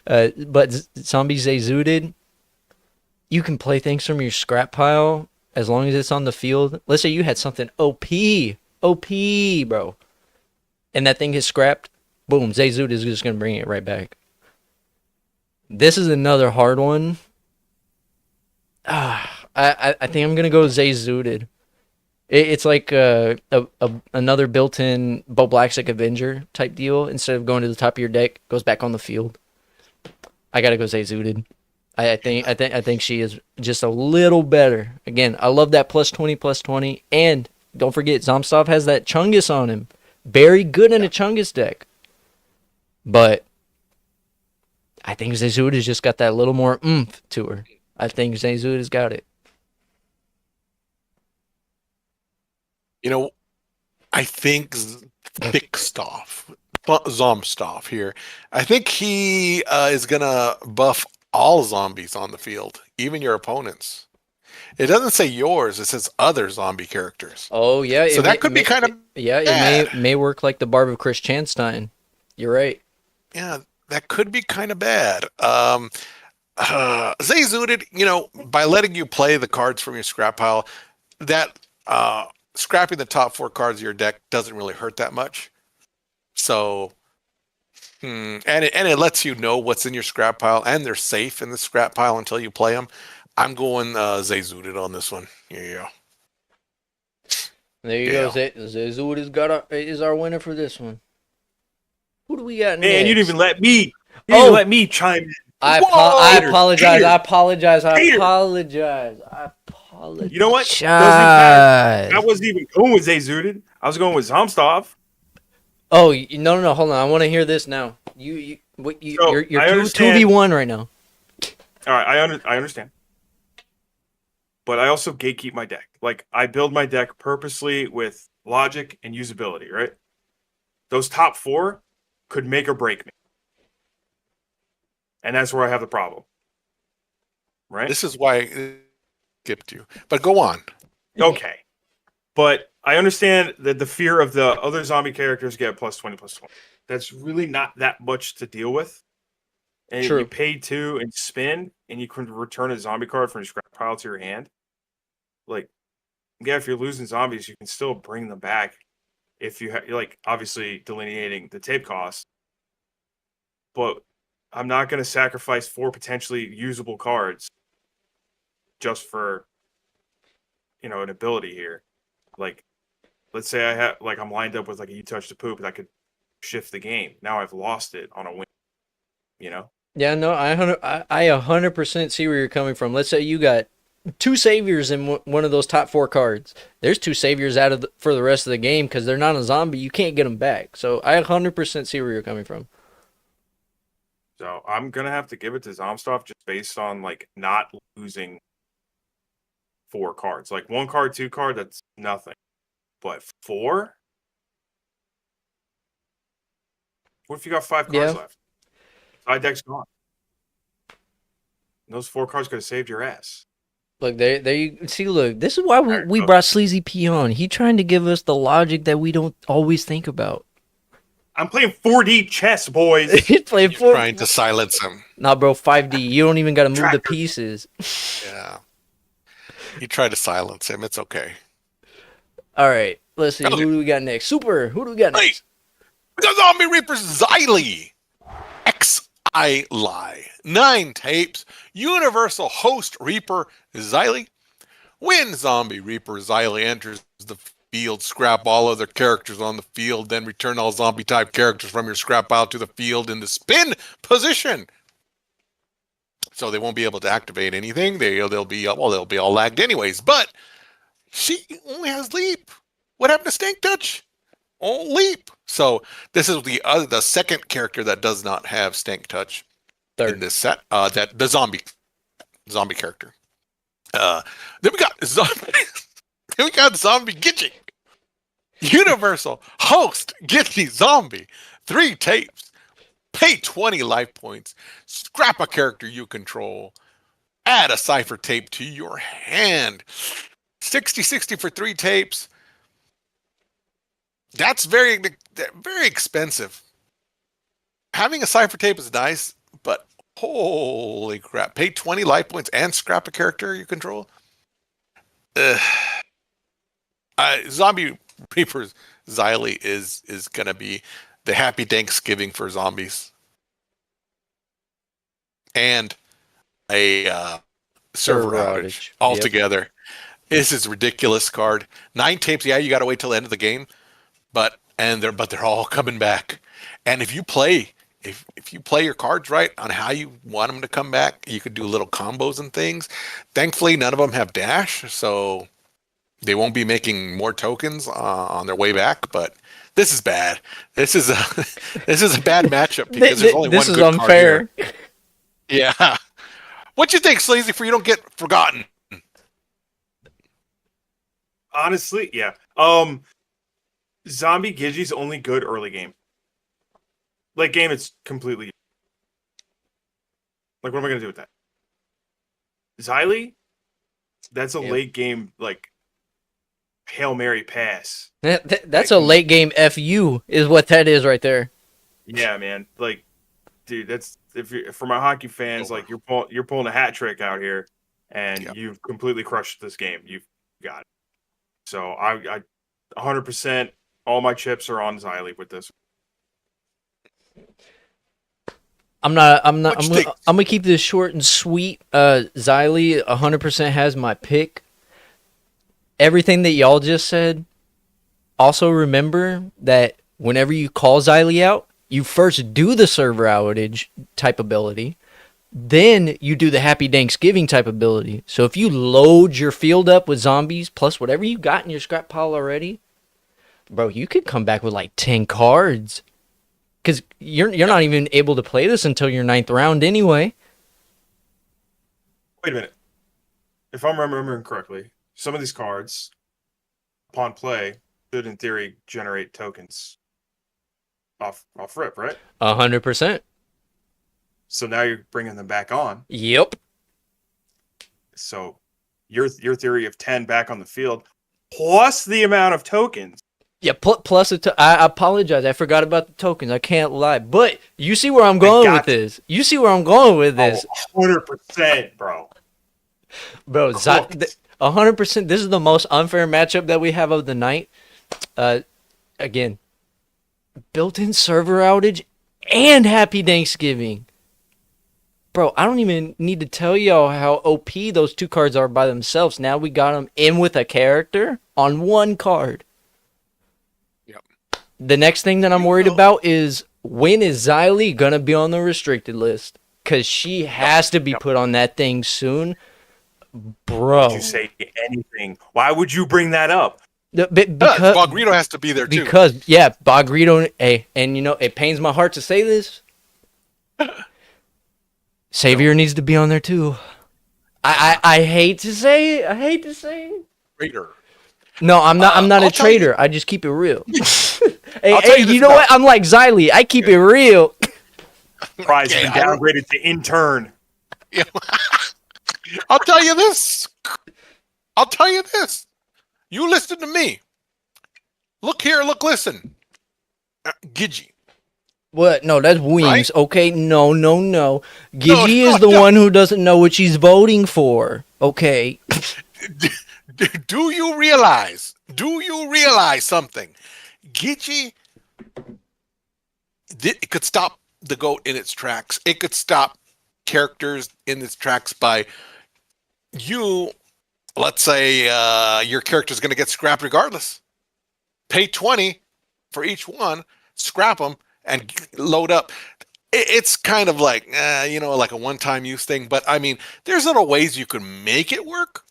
Speaker 2: But Zombie Zayzooted, you can play things from your scrap pile as long as it's on the field. Let's say you had something OP, bro, and that thing is scrapped. Boom, Zayzooted is just going to bring it right back. This is another hard one. I think I'm going to go Zayzooted. It's like another built-in Bo Blacksik Avenger type deal. Instead of going to the top of your deck, goes back on the field. I gotta go Zayzooted. I think she is just a little better. Again, I love that +20/+20, and don't forget Zomstov has that Chungus on him. Very good in a Chungus deck. But I think Zayzooda's just got that little more oomph to her. I think Zayzooda's got it.
Speaker 3: You know, I think Zomstov here. I think he is gonna buff all zombies on the field, even your opponents. It doesn't say yours; it says other zombie characters.
Speaker 2: Oh yeah,
Speaker 3: So that could be kind of
Speaker 2: it
Speaker 3: bad.
Speaker 2: may work like the Barb of Chris Chanstein. You're right.
Speaker 3: Yeah, that could be kind of bad. Zayzooted, you know, by letting you play the cards from your scrap pile, that scrapping the top 4 cards of your deck doesn't really hurt that much. So, and it lets you know what's in your scrap pile, and they're safe in the scrap pile until you play them. I'm going Zayzooted on this one. Yeah.
Speaker 2: There you go. Zayzood is our winner for this one. Who do we got next?
Speaker 4: Man, you didn't even let me. Let me chime in.
Speaker 2: I
Speaker 4: Whoa!
Speaker 2: apologize.
Speaker 4: Peter.
Speaker 2: I apologize. I
Speaker 4: Peter.
Speaker 2: apologize. I
Speaker 4: You know what? Doesn't matter. I
Speaker 2: Apologize.
Speaker 4: wasn't even going with Zayzooted. I was going with Zomstov.
Speaker 2: Oh, no, hold on. I want to hear this now.
Speaker 4: So,
Speaker 2: You're
Speaker 4: I
Speaker 2: 2
Speaker 4: understand-
Speaker 2: 2v1 right now.
Speaker 4: All right, I understand. But I also gatekeep my deck. Like, I build my deck purposely with logic and usability, right? Those top 4 could make or break me. And that's where I have the problem. Right?
Speaker 3: This is why I skipped you. But go on.
Speaker 4: Okay. But I understand that the fear of the other zombie characters get +20/+20. That's really not that much to deal with. And
Speaker 2: True.
Speaker 4: you pay 2 and spin, and you can return a zombie card from your scrap pile to your hand. Like, yeah, if you're losing zombies, you can still bring them back if you have, like, obviously delineating the tape cost. But I'm not going to sacrifice 4 potentially usable cards just for, an ability here. Like, let's say I'm lined up with like a you touch the poop that could shift the game. Now I've lost it on a win.
Speaker 2: Yeah, no, I 100% see where you're coming from. Let's say you got 2 saviors in one of those top 4 cards. There's 2 saviors for the rest of the game because they're not a zombie. You can't get them back. So I 100% see where you're coming from.
Speaker 4: So I'm gonna have to give it to Zomstov just based on like not losing 4 cards. Like 1 card, 2 card, that's nothing. But 4? What if you got 5 cards left? Side deck's gone. Those 4 cards could have saved your ass.
Speaker 2: Look, there you see. Look, this is why we brought Sleazy P on. He trying to give us the logic that we don't always think about.
Speaker 4: I'm playing 4D chess, boys.
Speaker 2: He's playing
Speaker 3: Trying to silence him.
Speaker 2: Nah, bro, 5D. You don't even got to move the pieces.
Speaker 3: Yeah. You try to silence him. It's okay.
Speaker 2: All right, let's see. Who do we got next? Super. Who do we got next?
Speaker 3: We got Zombie Reaper Xylee. X-I lie. 9 tapes. Universal Host Reaper Xylee. When Zombie Reaper Xylee enters the field, scrap all other characters on the field, then return all zombie type characters from your scrap pile to the field in the spin position. So they won't be able to activate anything. They'll be all lagged anyways. But she only has leap. What happened to Stink Touch? Oh, leap. So this is the second character that does not have Stink Touch in this set. That the zombie character. Then we got zombie. Then we got Zombie Gitchy. Universal Host Gitchy Zombie. 3 tapes. Pay 20 life points. Scrap a character you control. Add a cipher tape to your hand. 60 for 3 tapes. That's very expensive. Having a cipher tape is nice, but holy crap. Pay 20 life points and scrap a character you control. Zombie Reaper's Xylee is going to be the happy Thanksgiving for zombies. And a server outage altogether. Yep. This is a ridiculous card. 9 tapes, yeah, you got to wait till the end of the game. But they're all coming back. And if you play your cards right on how you want them to come back, you could do little combos and things. Thankfully, none of them have dash, so they won't be making more tokens on their way back. But this is bad. This is a bad matchup because there's only one good card. This is unfair. Yeah. What you think, Sleazy? For you don't get forgotten.
Speaker 4: Honestly, yeah. Zombie Gidgey's only good early game. Late game, it's completely. Like, what am I gonna do with that? Xylee, that's a late game like Hail Mary pass.
Speaker 2: That's a late game FU is what that is right there.
Speaker 4: Yeah, man. Like, dude, that's for my hockey fans. Like, you're pulling a hat trick out here, and you've completely crushed this game. You've got it. So I 100%. All my chips are on Xylee with this.
Speaker 2: I'm gonna keep this short and sweet. Xylee 100% has my pick. Everything that y'all just said. Also remember that whenever you call Xylee out, you first do the server outage type ability. Then you do the Happy Thanksgiving type ability. So if you load your field up with zombies plus whatever you got in your scrap pile already, bro, you could come back with like 10 cards. Because you're not even able to play this until your 9th round anyway.
Speaker 4: Wait a minute. If I'm remembering correctly, some of these cards, upon play, should in theory generate tokens off rip, right?
Speaker 2: 100%.
Speaker 4: So now you're bringing them back on.
Speaker 2: Yep.
Speaker 4: So your theory of 10 back on the field plus the amount of tokens.
Speaker 2: Yeah, plus I apologize. I forgot about the tokens. I can't lie. But you see where I'm going with this. You see where I'm going with this.
Speaker 4: 100%, bro.
Speaker 2: Bro, 100%. This is the most unfair matchup that we have of the night. Again, built-in server outage and Happy Thanksgiving. Bro, I don't even need to tell y'all how OP those 2 cards are by themselves. Now we got them in with a character on 1 card.
Speaker 3: Yep.
Speaker 2: The next thing that I'm worried about is when is Xylee going to be on the restricted list? Because she has to be put on that thing soon. Bro.
Speaker 4: Did you say anything? Why would you bring that up?
Speaker 2: Because
Speaker 3: Bogrito has to be there too.
Speaker 2: Because, yeah, Bogrito, and you know, it pains my heart to say this. Savior needs to be on there too. I hate to say it.
Speaker 3: Traitor.
Speaker 2: No, I'm not
Speaker 3: I'll
Speaker 2: a
Speaker 3: tell
Speaker 2: traitor. I just keep it real.
Speaker 3: I'll tell you this
Speaker 2: you know
Speaker 3: about-
Speaker 2: what? I'm like Xylee. I keep it real.
Speaker 4: Prize
Speaker 3: Okay,
Speaker 4: has been downgraded to intern.
Speaker 3: Yeah. I'll tell you this. You listen to me. Look here, listen. Gidgey.
Speaker 2: What? No, that's Wings.
Speaker 3: Right?
Speaker 2: Okay, no. Gigi
Speaker 3: No,
Speaker 2: is the one who doesn't know what she's voting for. Okay.
Speaker 3: Do you realize something? Gidgey, it could stop the GOAT in its tracks. It could stop characters in its tracks by you. Let's say your character is going to get scrapped regardless. Pay 20 for each one, scrap them, and load up. It's kind of like, like a one-time use thing. But I mean, there's little ways you can make it work.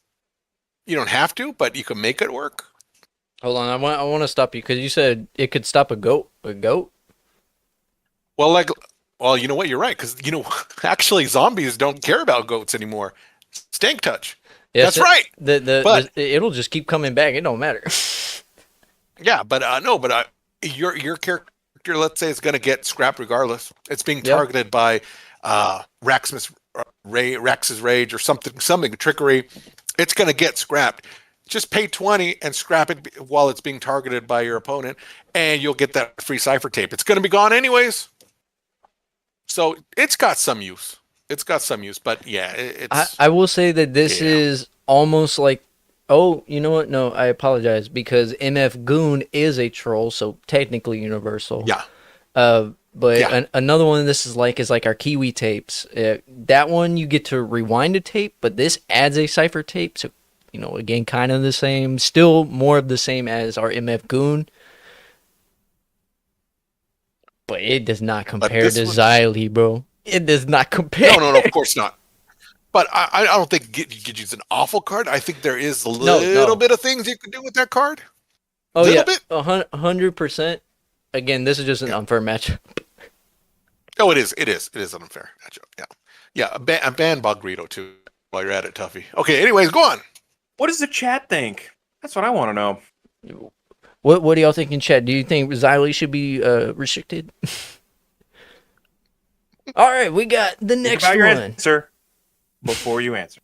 Speaker 3: You don't have to, but you can make it work.
Speaker 2: Hold on, I want to stop you because you said it could stop a goat. A goat?
Speaker 3: Well, you know what? You're right, because actually, zombies don't care about goats anymore. Stank touch.
Speaker 2: Yes,
Speaker 3: That's right.
Speaker 2: But it'll just keep coming back. It don't matter.
Speaker 3: Yeah, but your character, let's say, is going to get scrapped regardless. It's being targeted by Rex's Rage or something trickery. It's going to get scrapped. Just pay 20 and scrap it while it's being targeted by your opponent, and you'll get that free cipher tape. It's going to be gone anyways. So it's got some use. But yeah, it's.
Speaker 2: I will say that this is almost like, oh, you know what? No, I apologize because MF Goon is a troll, so technically universal.
Speaker 3: Yeah.
Speaker 2: But another one this is like our Kiwi tapes. That one you get to rewind a tape, but this adds a cipher tape. So, again, kind of the same. Still more of the same as our MF Goon. But it does not compare to Xylee, bro. It does not compare.
Speaker 3: No, of course not. But I don't think Gidgey's an awful card. I think there is a little bit of things you can do with that card.
Speaker 2: Oh, yeah.
Speaker 3: Bit.
Speaker 2: 100%. Again, this is just an unfair matchup.
Speaker 3: Oh, it is. It is an unfair matchup. Yeah. Ban Bogrito too while you're at it, Tuffy. Okay. Anyways, go on.
Speaker 4: What does the chat think? That's what I want to know.
Speaker 2: What do y'all think in chat? Do you think Xylee should be restricted? All right, we got the next
Speaker 4: Think about
Speaker 2: one.
Speaker 4: your answer before you answer.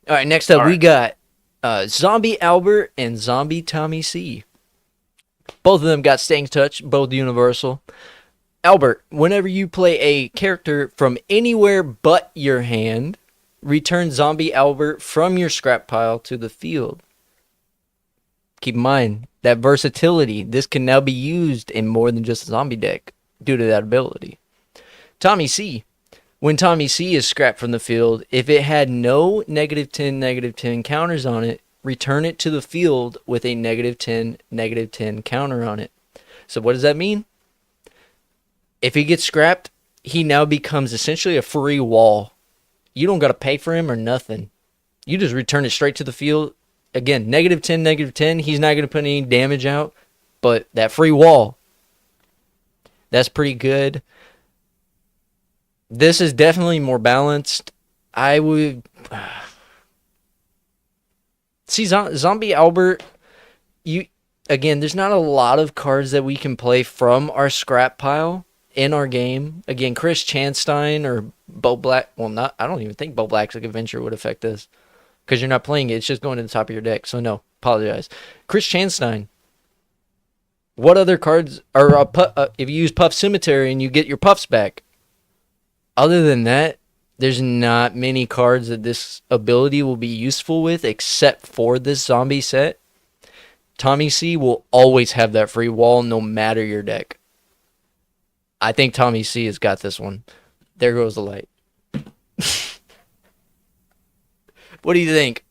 Speaker 2: All right, next up we got Zombie Albert and Zombie Tommy C. Both of them got Staying Touch, both universal. Albert, whenever you play a character from anywhere but your hand, return Zombie Albert from your scrap pile to the field. Keep in mind, that versatility, this can now be used in more than just a zombie deck due to that ability. Tommy C. When Tommy C is scrapped from the field, if it had no -10/-10 counters on it, return it to the field with a -10/-10 counter on it. So what does that mean? If he gets scrapped, he now becomes essentially a free wall. You don't got to pay for him or nothing. You just return it straight to the field. Again, -10, -10. He's not going to put any damage out, but that free wall, that's pretty good. This is definitely more balanced. I would see Zombie Albert. There's not a lot of cards that we can play from our scrap pile in our game. Again, Chris Chanstein or Bo Black. Well, I don't even think Bo Black's Adventure would affect this because you're not playing it. It's just going to the top of your deck. So no, apologize. Chris Chanstein. What other cards are if you use Puff Cemetery and you get your puffs back? Other than that, there's not many cards that this ability will be useful with except for this zombie set. Tommy C will always have that free wall no matter your deck. I think Tommy C has got this one. There goes the light. What do you think?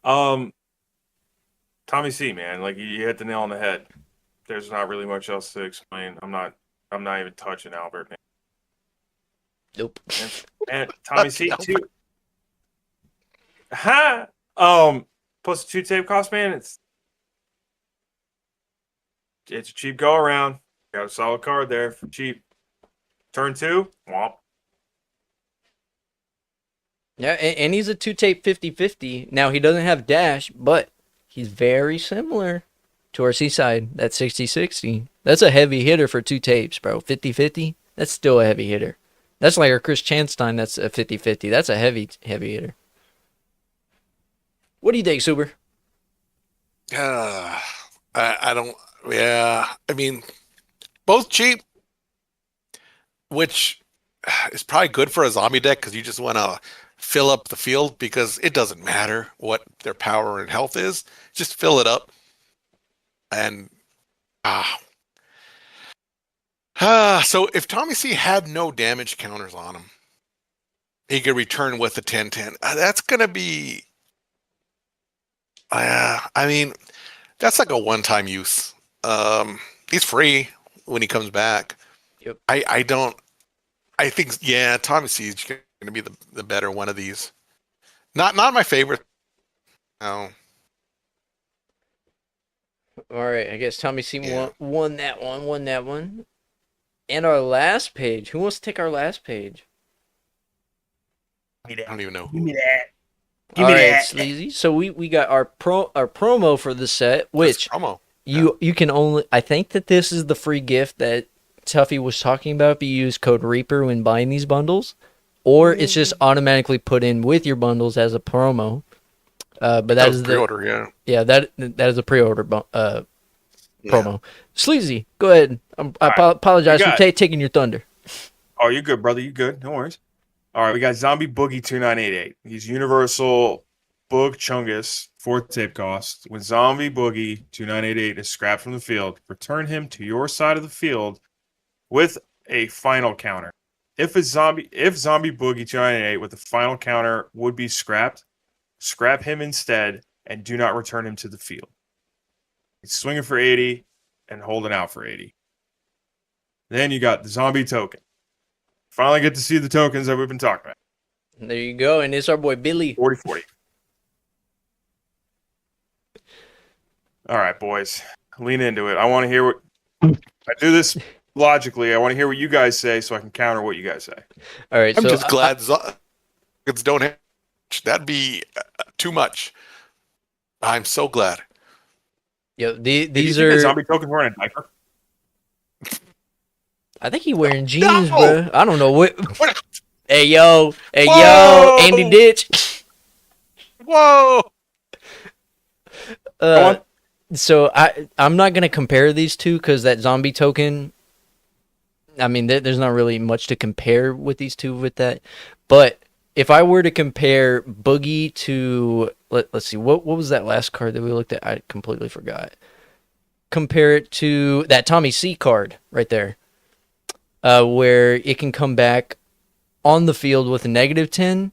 Speaker 4: Tommy C, man, like you hit the nail on the head. There's not really much else to explain. I'm not even touching Albert. Man.
Speaker 2: Nope.
Speaker 4: And Tommy C too. Ha! Plus the 2 tape cost, man. It's a cheap go around. Got a solid card there for cheap. Turn 2, womp.
Speaker 2: Yeah, and he's a 2 tape 50/50. Now he doesn't have dash, but he's very similar to our Seaside. That 60/60. That's a heavy hitter for 2 tapes, bro. 50/50. That's still a heavy hitter. That's like our Chris Chanstein. That's a 50/50. That's a heavy hitter. What do you think, Super?
Speaker 3: I don't. Yeah, I mean, both cheap, which is probably good for a zombie deck because you just want to fill up the field because it doesn't matter what their power and health is. Just fill it up. And so if Tommy C had no damage counters on him, he could return with the 10/10. That's gonna be. I mean, that's like a one-time use. He's free when he comes back.
Speaker 2: Yep.
Speaker 3: I think Tommy C is going to be the better one of these. Not my favorite. No.
Speaker 2: All right, I guess Tommy C won that one. And our last page. Who wants to take our last page?
Speaker 3: I don't even know
Speaker 5: Give
Speaker 3: who.
Speaker 5: me that.
Speaker 2: All right, Sleazy. So we got our promo for the set, which
Speaker 3: promo.
Speaker 2: you can only. I think that this is the free gift that Tuffy was talking about. If you use code Reaper when buying these bundles, or it's just automatically put in with your bundles as a promo. But that is the
Speaker 3: pre-order.
Speaker 2: Yeah, that is a pre-order promo. Sleazy, go ahead. I apologize for taking your thunder.
Speaker 4: Oh, you're good, brother. You good? No worries. All right, we got Zombie Boogie 2988. He's Universal Boog Chungus, 4 tape cost. When Zombie Boogie 2988 is scrapped from the field, return him to your side of the field with a final counter. If Zombie Boogie 2988 with the final counter would be scrapped, scrap him instead and do not return him to the field. He's swinging for 80 and holding out for 80. Then you got the Zombie Token. Finally get to see the tokens that we've been talking about.
Speaker 2: There you go, and it's our boy Billy.
Speaker 4: 40-40. All right, boys. Lean into it. I want to hear what... I do this logically. I want to hear what you guys say so I can counter what you guys say.
Speaker 2: All right,
Speaker 3: I'm
Speaker 2: so
Speaker 3: just glad it's don't have... That'd be too much. I'm so glad.
Speaker 2: These
Speaker 4: are...
Speaker 2: are...
Speaker 4: Zombie Token wearing a diaper?
Speaker 2: I think he wearing jeans,
Speaker 3: No!
Speaker 2: bro. I don't know what... Hey, yo,
Speaker 3: Whoa!
Speaker 2: Andy Ditch.
Speaker 3: Whoa!
Speaker 2: So I'm not gonna compare these two because that zombie token. I mean, there's not really much to compare with these two with that. But if I were to compare Boogie to let's see, what was that last card that we looked at? I completely forgot. Compare it to that Tommy C card right there, where it can come back on the field with a -10.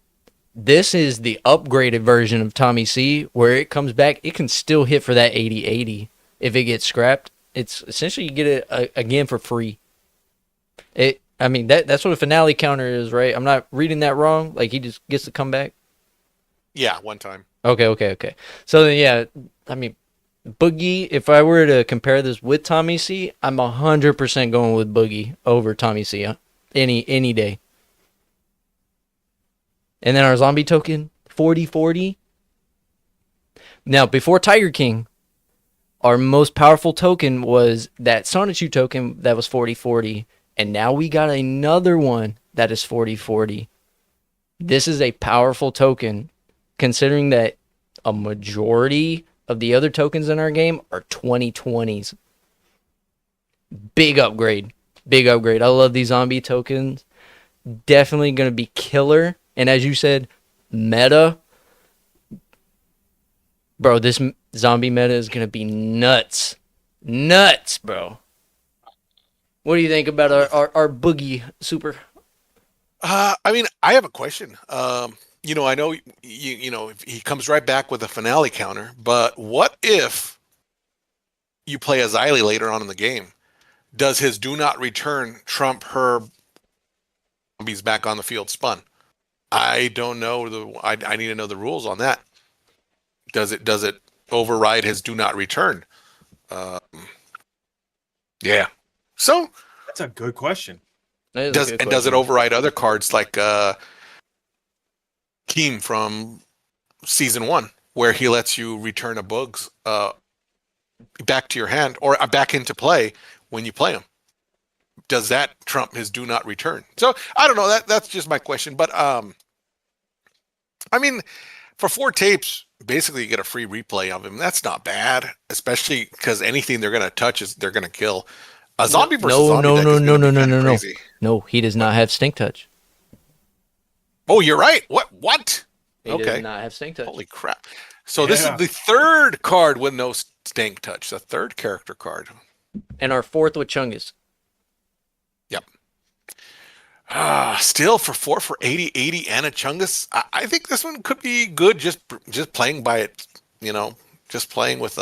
Speaker 2: This is the upgraded version of Tommy C, where it comes back, it can still hit for that 80/80 if it gets scrapped. It's essentially you get it again for free. I mean, that's what a finale counter is, right? I'm not reading that wrong. Like, he just gets to come back.
Speaker 3: Yeah, one time.
Speaker 2: Okay. So then, yeah, I mean, Boogie, if I were to compare this with Tommy C, I'm 100% going with Boogie over Tommy C any day. And then our zombie token, 40/40. Now, before Tiger King, our most powerful token was that Sonichu token that was 40/40. And now we got another one that is 40/40. This is a powerful token, considering that a majority of the other tokens in our game are 2020s. Big upgrade. I love these zombie tokens. Definitely going to be killer. And as you said, meta. Bro, this zombie meta is going to be nuts. Nuts, bro. What do you think about our Boogie Super?
Speaker 3: I mean, I have a question. I know if he comes right back with a finale counter, but what if you play a Xylee later on in the game? Does his do not return trump her zombies back on the field spun? I don't know. I need to know the rules on that. Does it override his do not return? Yeah. So
Speaker 4: That's a good question.
Speaker 3: does it override other cards like Keem from season 1, where he lets you return a bugs back to your hand or back into play when you play him? Does that trump his do not return? So I don't know. That's just my question. But I mean, for 4 tapes, basically you get a free replay of him. That's not bad, especially because anything they're gonna touch they're gonna kill. A zombie versus zombie deck is gonna be kinda crazy.
Speaker 2: No, he does not have Stink Touch.
Speaker 3: Oh, you're right. What?
Speaker 2: He does not have Stink Touch.
Speaker 3: Holy crap. So this is the 3rd card with no Stink Touch. The 3rd character card.
Speaker 2: And our 4th with Chungus.
Speaker 3: Yep. Still for 4 for 80 and a Chungus. I think this one could be good just playing by it, just playing with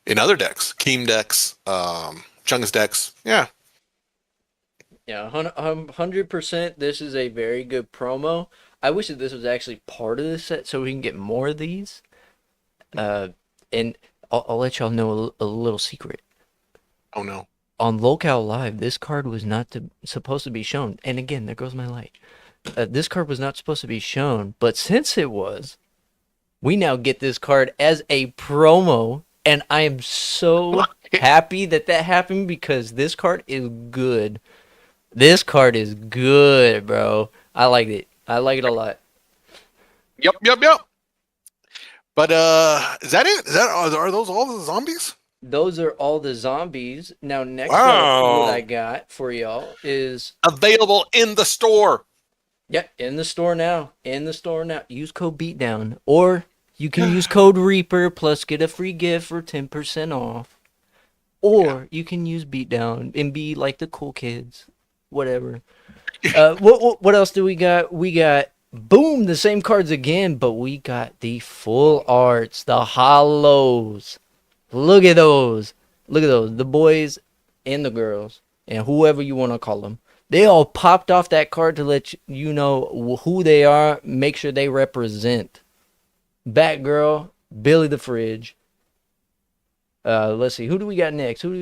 Speaker 3: in other decks. Keem decks, Chungus decks. Yeah.
Speaker 2: Yeah, 100%. This is a very good promo. I wish that this was actually part of the set so we can get more of these. And I'll let y'all know a little secret.
Speaker 3: Oh, no.
Speaker 2: On LolCow Live, this card was not supposed to be shown. And again, there goes my light. This card was not supposed to be shown. But since it was, we now get this card as a promo. And I am so happy that happened because this card is good. This card is good, bro. I like it. I like it a lot.
Speaker 3: Yep. But is that it? Are those all the zombies?
Speaker 2: Those are all the zombies. Now, next
Speaker 3: Wow.
Speaker 2: up, what I got for y'all is...
Speaker 3: Available in the store.
Speaker 2: Yeah, in the store now. Use code Beatdown. Or you can use code Reaper plus get a free gift for 10% off. Or you can use Beatdown and be like the cool kids. Whatever. What else do we got? We got, boom, the same cards again, but we got the full arts, the hollows. Look at those. The boys and the girls, and whoever you want to call them. They all popped off that card to let you know who they are, make sure they represent. Batgirl, Billy the Fridge. Let's see. Who do we got next? Who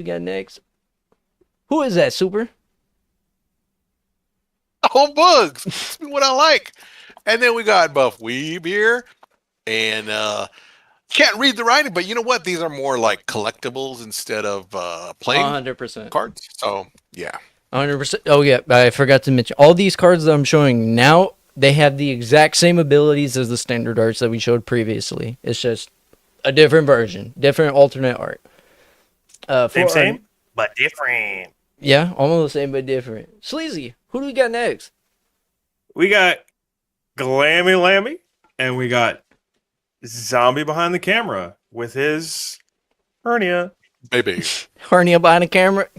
Speaker 2: is that, Super?
Speaker 3: Oh, bugs. That's what I like. And then we got Buff Weeb here. And can't read the writing, but you know what? These are more like collectibles instead of playing
Speaker 2: 100%.
Speaker 3: cards. So, yeah.
Speaker 2: 100%. Oh, yeah. I forgot to mention. All these cards that I'm showing now, they have the exact same abilities as the standard arts that we showed previously. It's just a different version. Different alternate art.
Speaker 4: Same, but different.
Speaker 2: Yeah, almost the same but different. Sleazy, who do we got next?
Speaker 4: We got Glammy Lammy, and we got Zombie behind the camera with his hernia.
Speaker 3: Baby.
Speaker 2: Hernia behind the camera.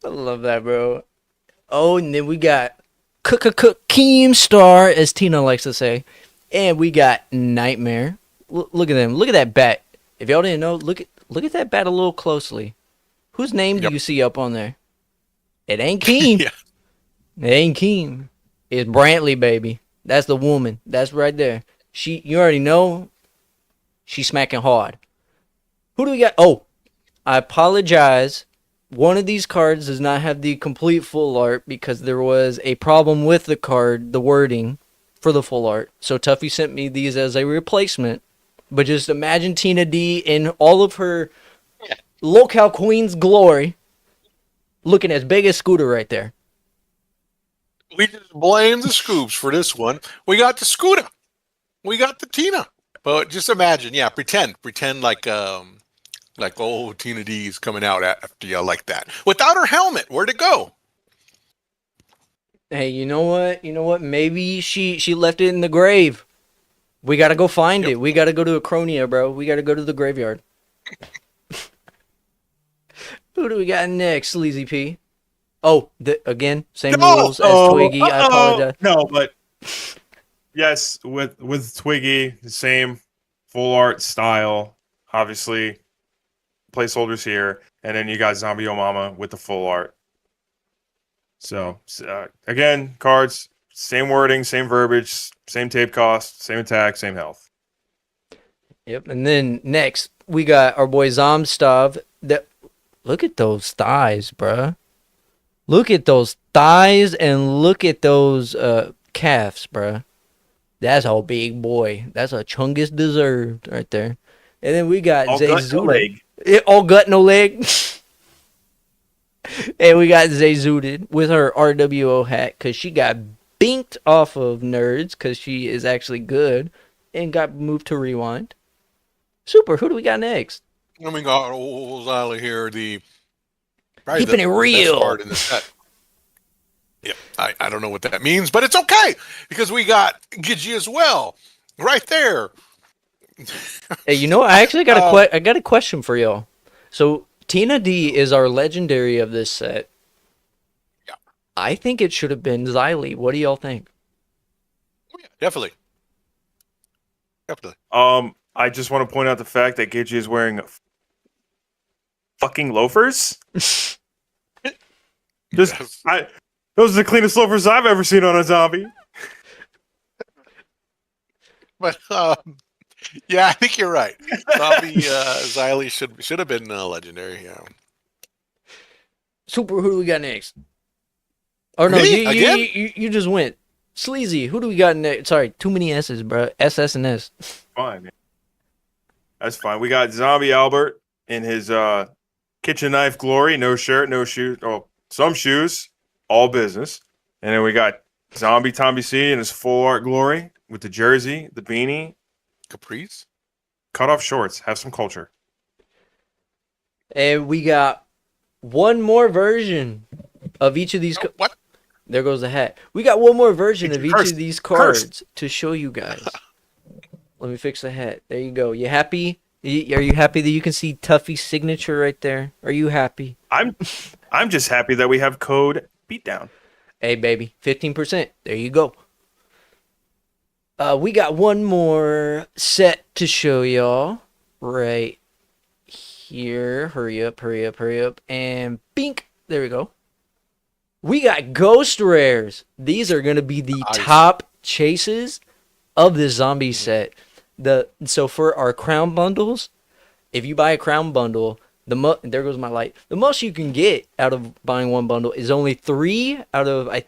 Speaker 2: I love that, bro. Oh, and then we got Keemstar, as Tina likes to say. And we got Nightmare. Look at them. Look at that bat. If y'all didn't know, look at that bat a little closely. Whose name do
Speaker 3: Yep.
Speaker 2: you see up on there? It ain't Keem.
Speaker 3: Yeah.
Speaker 2: It ain't Keem. It's Brantley, baby. That's the woman. That's right there. You already know. She's smacking hard. Who do we got? Oh, I apologize. One of these cards does not have the complete full art because there was a problem with the card, the wording for the full art. So Tuffy sent me these as a replacement. But just imagine Tina D in all of her LolCow Queen's glory, looking as big as Scooter right there.
Speaker 3: We just blame the Scoops for this one. We got the Scooter. We got the Tina. But just imagine, pretend like old Tina D is coming out after you like that. Without her helmet, where'd it go?
Speaker 2: Hey, you know what? Maybe she left it in the grave. We gotta go find it. We gotta go to Acronia, bro. We gotta go to the graveyard. Who do we got next, Sleazy P? Oh, again, same rules as Twiggy. I apologize.
Speaker 4: No, but yes, with Twiggy, the same full art style. Obviously, placeholders here, and then you got Zombie O Mama with the full art. So again, cards, same wording, same verbiage, same tape cost, same attack, same health.
Speaker 2: Yep, and then next we got our boy Zomstov. Look at those thighs, bruh. Look at those thighs and look at those calves, bruh. That's a big boy. That's a Chungus deserved right there. And then we got
Speaker 4: All gut, no
Speaker 2: Zayzuda.
Speaker 4: leg.
Speaker 2: All gut, no leg. And we got Zayzooted with her RWO hat because she got binked off of Nerds because she is actually good and got moved to Rewind. Super, who do we got next?
Speaker 3: And we got old Xylee here,
Speaker 2: Keeping it real.
Speaker 3: best card in the set. Yeah, I don't know what that means, but it's okay because we got Gigi as well, right there.
Speaker 2: Hey, you know what? I actually got I got a question for y'all. So Tina D is our legendary of this set.
Speaker 3: Yeah.
Speaker 2: I think it should have been Xylee. What do y'all think?
Speaker 3: Oh, yeah, definitely.
Speaker 4: I just want to point out the fact that Gigi is wearing fucking loafers. Those are the cleanest loafers I've ever seen on a zombie.
Speaker 3: But yeah, I think you're right. Zombie Xylee should have been legendary. Yeah.
Speaker 2: Super, who do we got next? Or no,
Speaker 3: Me?
Speaker 2: you just went. Sleazy, who do we got next? Sorry, too many S's, bro. SS and S.
Speaker 4: Fine, man. That's fine. We got Zombie Albert in his kitchen knife glory. No shirt, no shoes. Oh, some shoes. All business. And then we got Zombie Tommy C in his full art glory with the jersey, the beanie,
Speaker 3: Caprice?
Speaker 4: cut off shorts. Have some culture.
Speaker 2: And we got one more version of each of these.
Speaker 3: What?
Speaker 2: There goes the hat. We got one more version of each
Speaker 4: Cursed.
Speaker 2: of these cards to show you guys. Let me fix the hat. There you go. You happy? Are you happy that you can see Tuffy's signature right there? Are you happy?
Speaker 4: I'm just happy that we have code Beatdown.
Speaker 2: Hey, baby, 15%. There you go. We got one more set to show y'all right here. Hurry up, hurry up, hurry up. And bink. There we go. We got ghost rares. These are going to be the top chases of the zombie set. So for our crown bundles, if you buy a crown bundle, there goes my light. The most you can get out of buying one bundle is only 3 out of, I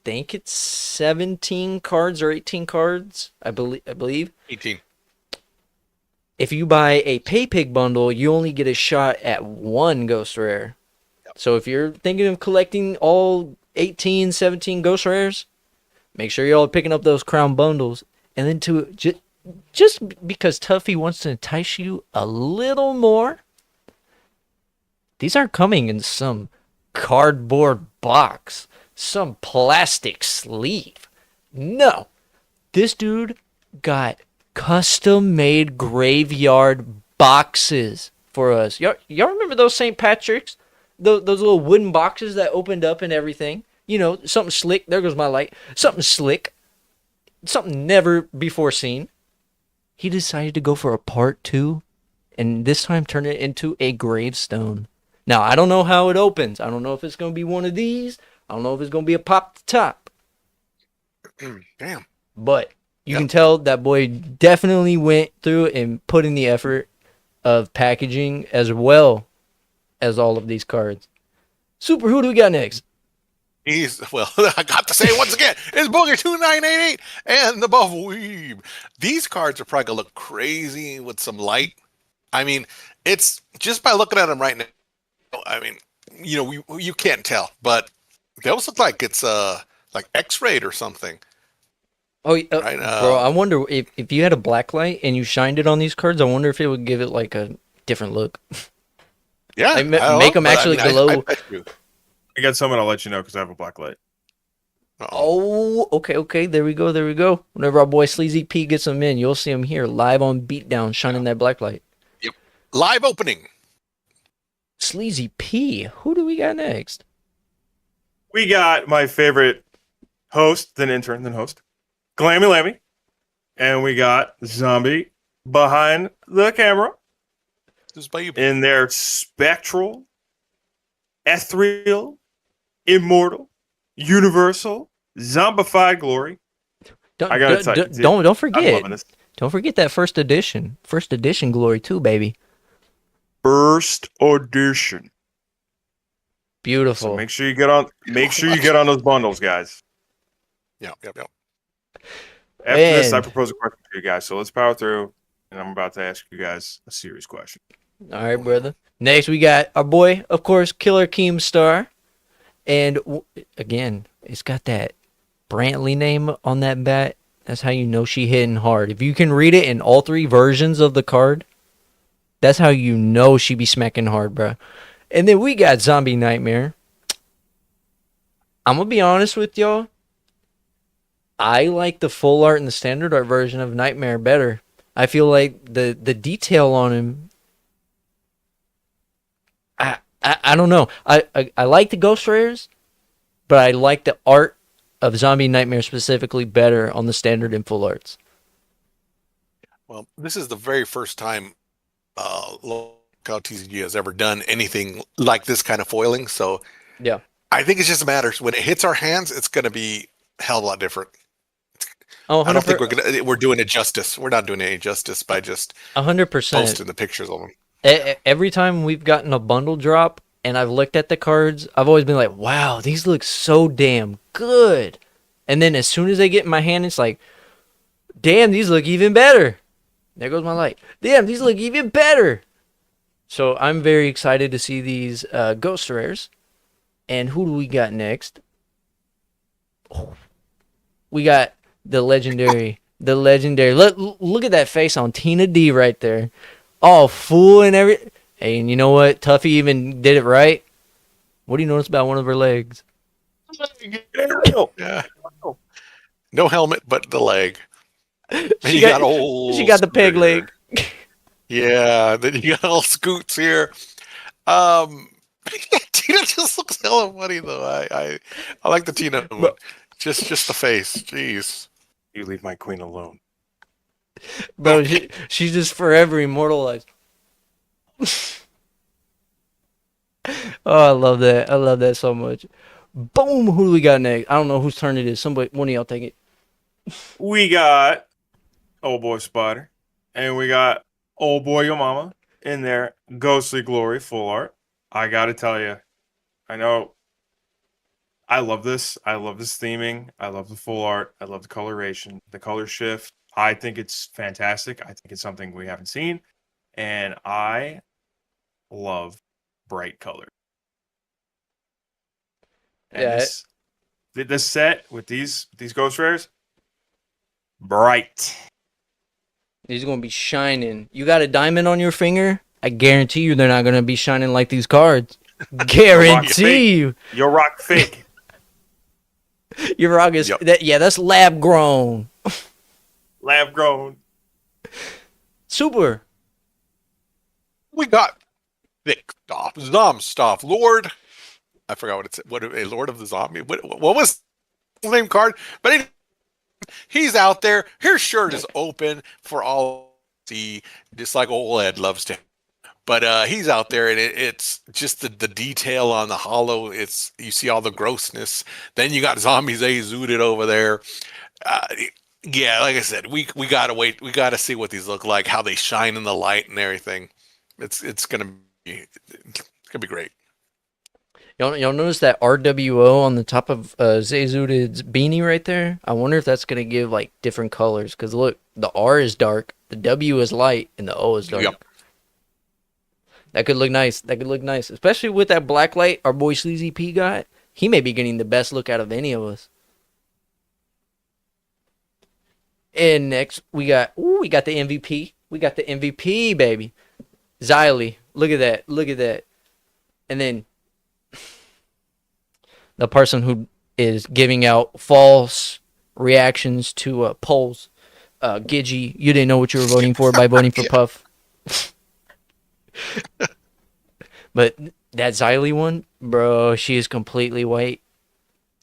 Speaker 2: think it's 17 cards or 18 cards. I believe
Speaker 3: 18.
Speaker 2: If you buy a PayPig bundle, you only get a shot at 1 ghost rare. Yep. So if you're thinking of collecting all 18, 17 ghost rares, make sure you're all picking up those crown bundles. And then just because Tuffy wants to entice you a little more, these aren't coming in some cardboard box, some plastic sleeve. No, this dude got custom-made graveyard boxes for us. Y'all remember those St. Patrick's? Those little wooden boxes that opened up and everything? You know, something slick. There goes my light. Something slick. Something never before seen. He decided to go for a part 2 and this time turn it into a gravestone. Now, I don't know how it opens. I don't know if it's going to be one of these. I don't know if it's going to be a pop to top.
Speaker 3: Damn.
Speaker 2: But you
Speaker 3: Yep.
Speaker 2: can tell that boy definitely went through and put in the effort of packaging as well as all of these cards. Super, who do we got next?
Speaker 3: Well, I got to say it once again. It's Booger 2988 and the Buff Weeb. These cards are probably gonna look crazy with some light. I mean, it's just by looking at them right now. I mean, you can't tell, but they almost look like it's like X-rayed or something.
Speaker 2: Oh,
Speaker 3: Right,
Speaker 2: bro, I wonder if you had a black light and you shined it on these cards, I wonder if it would give it like a different look.
Speaker 3: Yeah,
Speaker 2: Like,
Speaker 3: I don't
Speaker 2: make
Speaker 3: know,
Speaker 2: them
Speaker 3: but
Speaker 2: actually
Speaker 3: I
Speaker 2: glow.
Speaker 3: bet you.
Speaker 4: I got someone. I'll let you know because I have a black light.
Speaker 2: Oh, okay, there we go. Whenever our boy Sleazy P gets them in, you'll see him here live on Beatdown, shining that black light.
Speaker 3: Yep. Live opening.
Speaker 2: Sleazy P, who do we got next?
Speaker 4: We got my favorite host, then intern, then host, Glammy Lammy, and we got Zombie behind the camera
Speaker 3: This is by you.
Speaker 4: in their spectral, ethereal, immortal, universal, zombified glory. I gotta tell you,
Speaker 2: Don't
Speaker 4: I'm
Speaker 2: forget.
Speaker 4: loving this.
Speaker 2: Don't forget that first edition glory too, baby.
Speaker 4: First audition.
Speaker 2: Beautiful.
Speaker 4: So make sure you get on. Make sure you get on those bundles, guys.
Speaker 3: Yep.
Speaker 4: After this, I
Speaker 2: And-
Speaker 4: propose a question for you guys. So let's power through, and I'm about to ask you guys a serious question.
Speaker 2: All right, brother. Next, we got our boy, of course, Killer Keemstar. And again, it's got that Brantley name on that bat. That's how you know she hitting hard. If you can read it in all three versions of the card, that's how you know she be smacking hard, bro. And then we got Zombie Nightmare. I'm going to be honest with y'all. I like the full art and the standard art version of Nightmare better. I feel like the detail on him, I don't know. I like the Ghost Rares, but I like the art of Zombie Nightmare specifically better on the standard and full arts.
Speaker 3: Well, this is the very first time LolCow TCG has ever done anything like this kind of foiling. So
Speaker 2: Yeah.
Speaker 3: I think it just matters when it hits our hands. It's going to be a hell of a lot different.
Speaker 2: Oh,
Speaker 3: I don't think we're doing it justice. We're not doing any justice by just
Speaker 2: 100%.
Speaker 3: posting the pictures of them.
Speaker 2: Every time we've gotten a bundle drop and I've looked at the cards, I've always been like, wow, these look so damn good. And then as soon as they get in my hand, it's like, damn, these look even better. There goes my light. Damn, these look even better. So I'm very excited to see these Ghost Rares. And who do we got next? Oh, we got the legendary. Look at that face on Tina D right there. All full and every. Hey, and you know what? Tuffy even did it right. What do you notice about one of her legs?
Speaker 3: Yeah. No helmet, but the leg.
Speaker 2: She
Speaker 3: You
Speaker 2: got the peg leg.
Speaker 3: Yeah, then you got all scoots here. Tina just looks hella funny though. I like the Tina one. Just the face. Jeez.
Speaker 4: You leave my queen alone.
Speaker 2: Bro, she's just forever immortalized. Oh, I love that. I love that so much. Boom. Who do we got next? I don't know whose turn it is. Somebody, one of y'all take it.
Speaker 4: We got old boy Spider, and we got old boy your mama in their ghostly glory full art. I gotta tell you, I know. I love this. I love this theming. I love the full art. I love the coloration, the color shift. I think it's fantastic. I think it's something we haven't seen, and I love bright color. And
Speaker 2: Yeah.
Speaker 4: this set with these ghost rares, bright.
Speaker 2: These are going to be shining. You got a diamond on your finger? I guarantee you they're not going to be shining like these cards. Guarantee you.
Speaker 4: Your rock fake.
Speaker 2: Your rock is,
Speaker 3: Yep.
Speaker 2: that's lab grown.
Speaker 4: Lab grown.
Speaker 2: Super.
Speaker 3: We got Thick Stuff, Zom Stuff, Lord. I forgot what it said. What a Lord of the Zombie. What was his name card? But anyway, he's out there. His shirt is open for all to see, just like old Ed loves to. But he's out there, and it's just the detail on the hollow. It's you see all the grossness. Then you got zombies zooted over there. Uh, yeah, like I said, we gotta wait. We gotta see what these look like, how they shine in the light and everything. It's gonna be great.
Speaker 2: Y'all notice that RWO on the top of Zayzud's beanie right there? I wonder if that's gonna give like different colors. Cause look, the R is dark, the W is light, and the O is dark.
Speaker 3: Yep.
Speaker 2: That could look nice. That could look nice, especially with that black light our boy Sleazy P got. He may be getting the best look out of any of us. And next we got the MVP. We got the MVP, baby. Xylee. Look at that. Look at that. And then the person who is giving out false reactions to polls. Gidgy, you didn't know what you were voting for by voting for Puff. But that Xylee one, bro, she is completely white.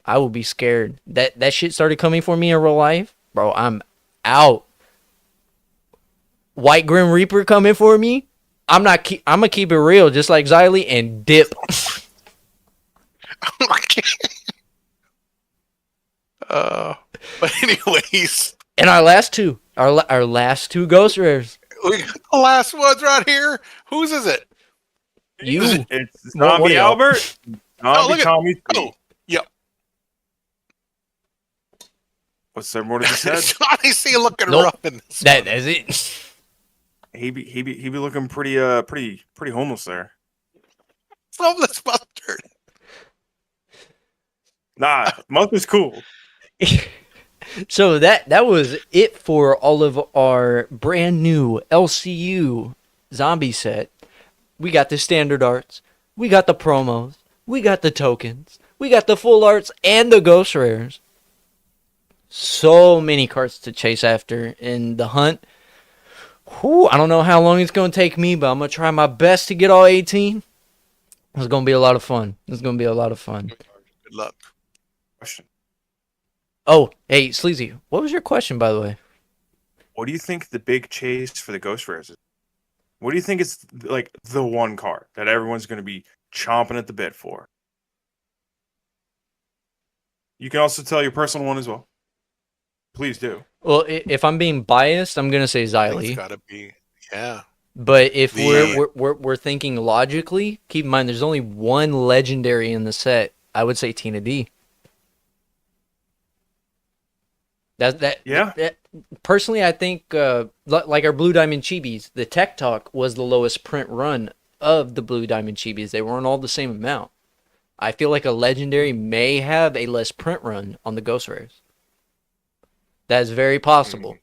Speaker 2: I will be scared. That shit started coming for me in real life. Bro, I'm out. White Grim Reaper coming for me. I'm gonna keep it real, just like Xylee, and dip.
Speaker 3: But anyways,
Speaker 2: And our last two ghost rares.
Speaker 3: we got the last ones right here. Whose is it?
Speaker 2: You.
Speaker 4: It's
Speaker 2: What
Speaker 4: Zombie
Speaker 2: y'all?
Speaker 4: Albert,
Speaker 3: Oh,
Speaker 4: Zombie
Speaker 3: look at
Speaker 4: Tommy.
Speaker 3: oh, yep.
Speaker 4: What's there more to be said?
Speaker 3: Johnny C looking
Speaker 2: Nope.
Speaker 3: rough in this.
Speaker 2: That's it.
Speaker 4: He be looking pretty homeless there.
Speaker 3: Homeless mustard.
Speaker 4: Nah, Mustard's cool.
Speaker 2: So that was it for all of our brand new LCU zombie set. We got the standard arts, we got the promos, we got the tokens, we got the full arts and the ghost rares. So many cards to chase after in the hunt. Whew, I don't know how long it's going to take me, but I'm going to try my best to get all 18. It's going to be a lot of fun. It's going to be a lot of fun.
Speaker 3: Good luck.
Speaker 4: Question:
Speaker 2: Oh, hey, Sleazy, what was your question, by the way?
Speaker 4: what do you think the big chase for the Ghost Rares is? What do you think is like the one card that everyone's going to be chomping at the bit for? You can also tell your personal one as well. Please do.
Speaker 2: Well, if I'm being biased, I'm going to say
Speaker 3: I think
Speaker 2: Xylee.
Speaker 3: it's gotta be. Yeah.
Speaker 2: But if
Speaker 3: The-
Speaker 2: we're thinking logically, keep in mind there's only one legendary in the set. I would say Tina D.
Speaker 4: Yeah.
Speaker 2: Personally, I think like our Blue Diamond Chibis, the Tech Talk was the lowest print run of the Blue Diamond Chibis. They weren't all the same amount. I feel like a legendary may have a less print run on the Ghost Rares. That is very possible.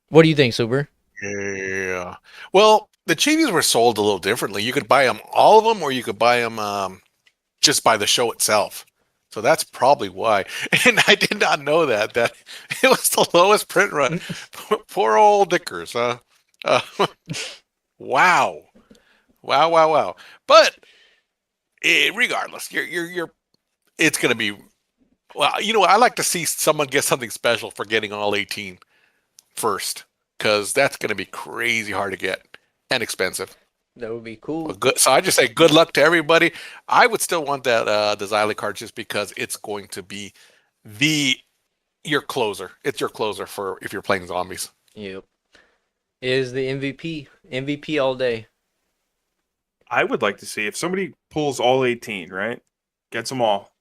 Speaker 2: What do you think, Super?
Speaker 3: Yeah. Well, the chibis were sold a little differently. You could buy them, all of them, or you could buy them just by the show itself. So that's probably why. And I did not know that it was the lowest print run. Poor old Dickers, huh? Wow. Wow. But regardless, you're it's going to be, well, you know, I like to see someone get something special for getting all 18 first, because that's going to be crazy hard to get and expensive.
Speaker 2: That would be cool.
Speaker 3: So I just say good luck to everybody. I would still want that the Xylee card just because it's going to be your closer. It's your closer for if you're playing zombies.
Speaker 2: Yep. Is the MVP all day.
Speaker 4: I would like to see if somebody pulls all 18, right? Gets them all.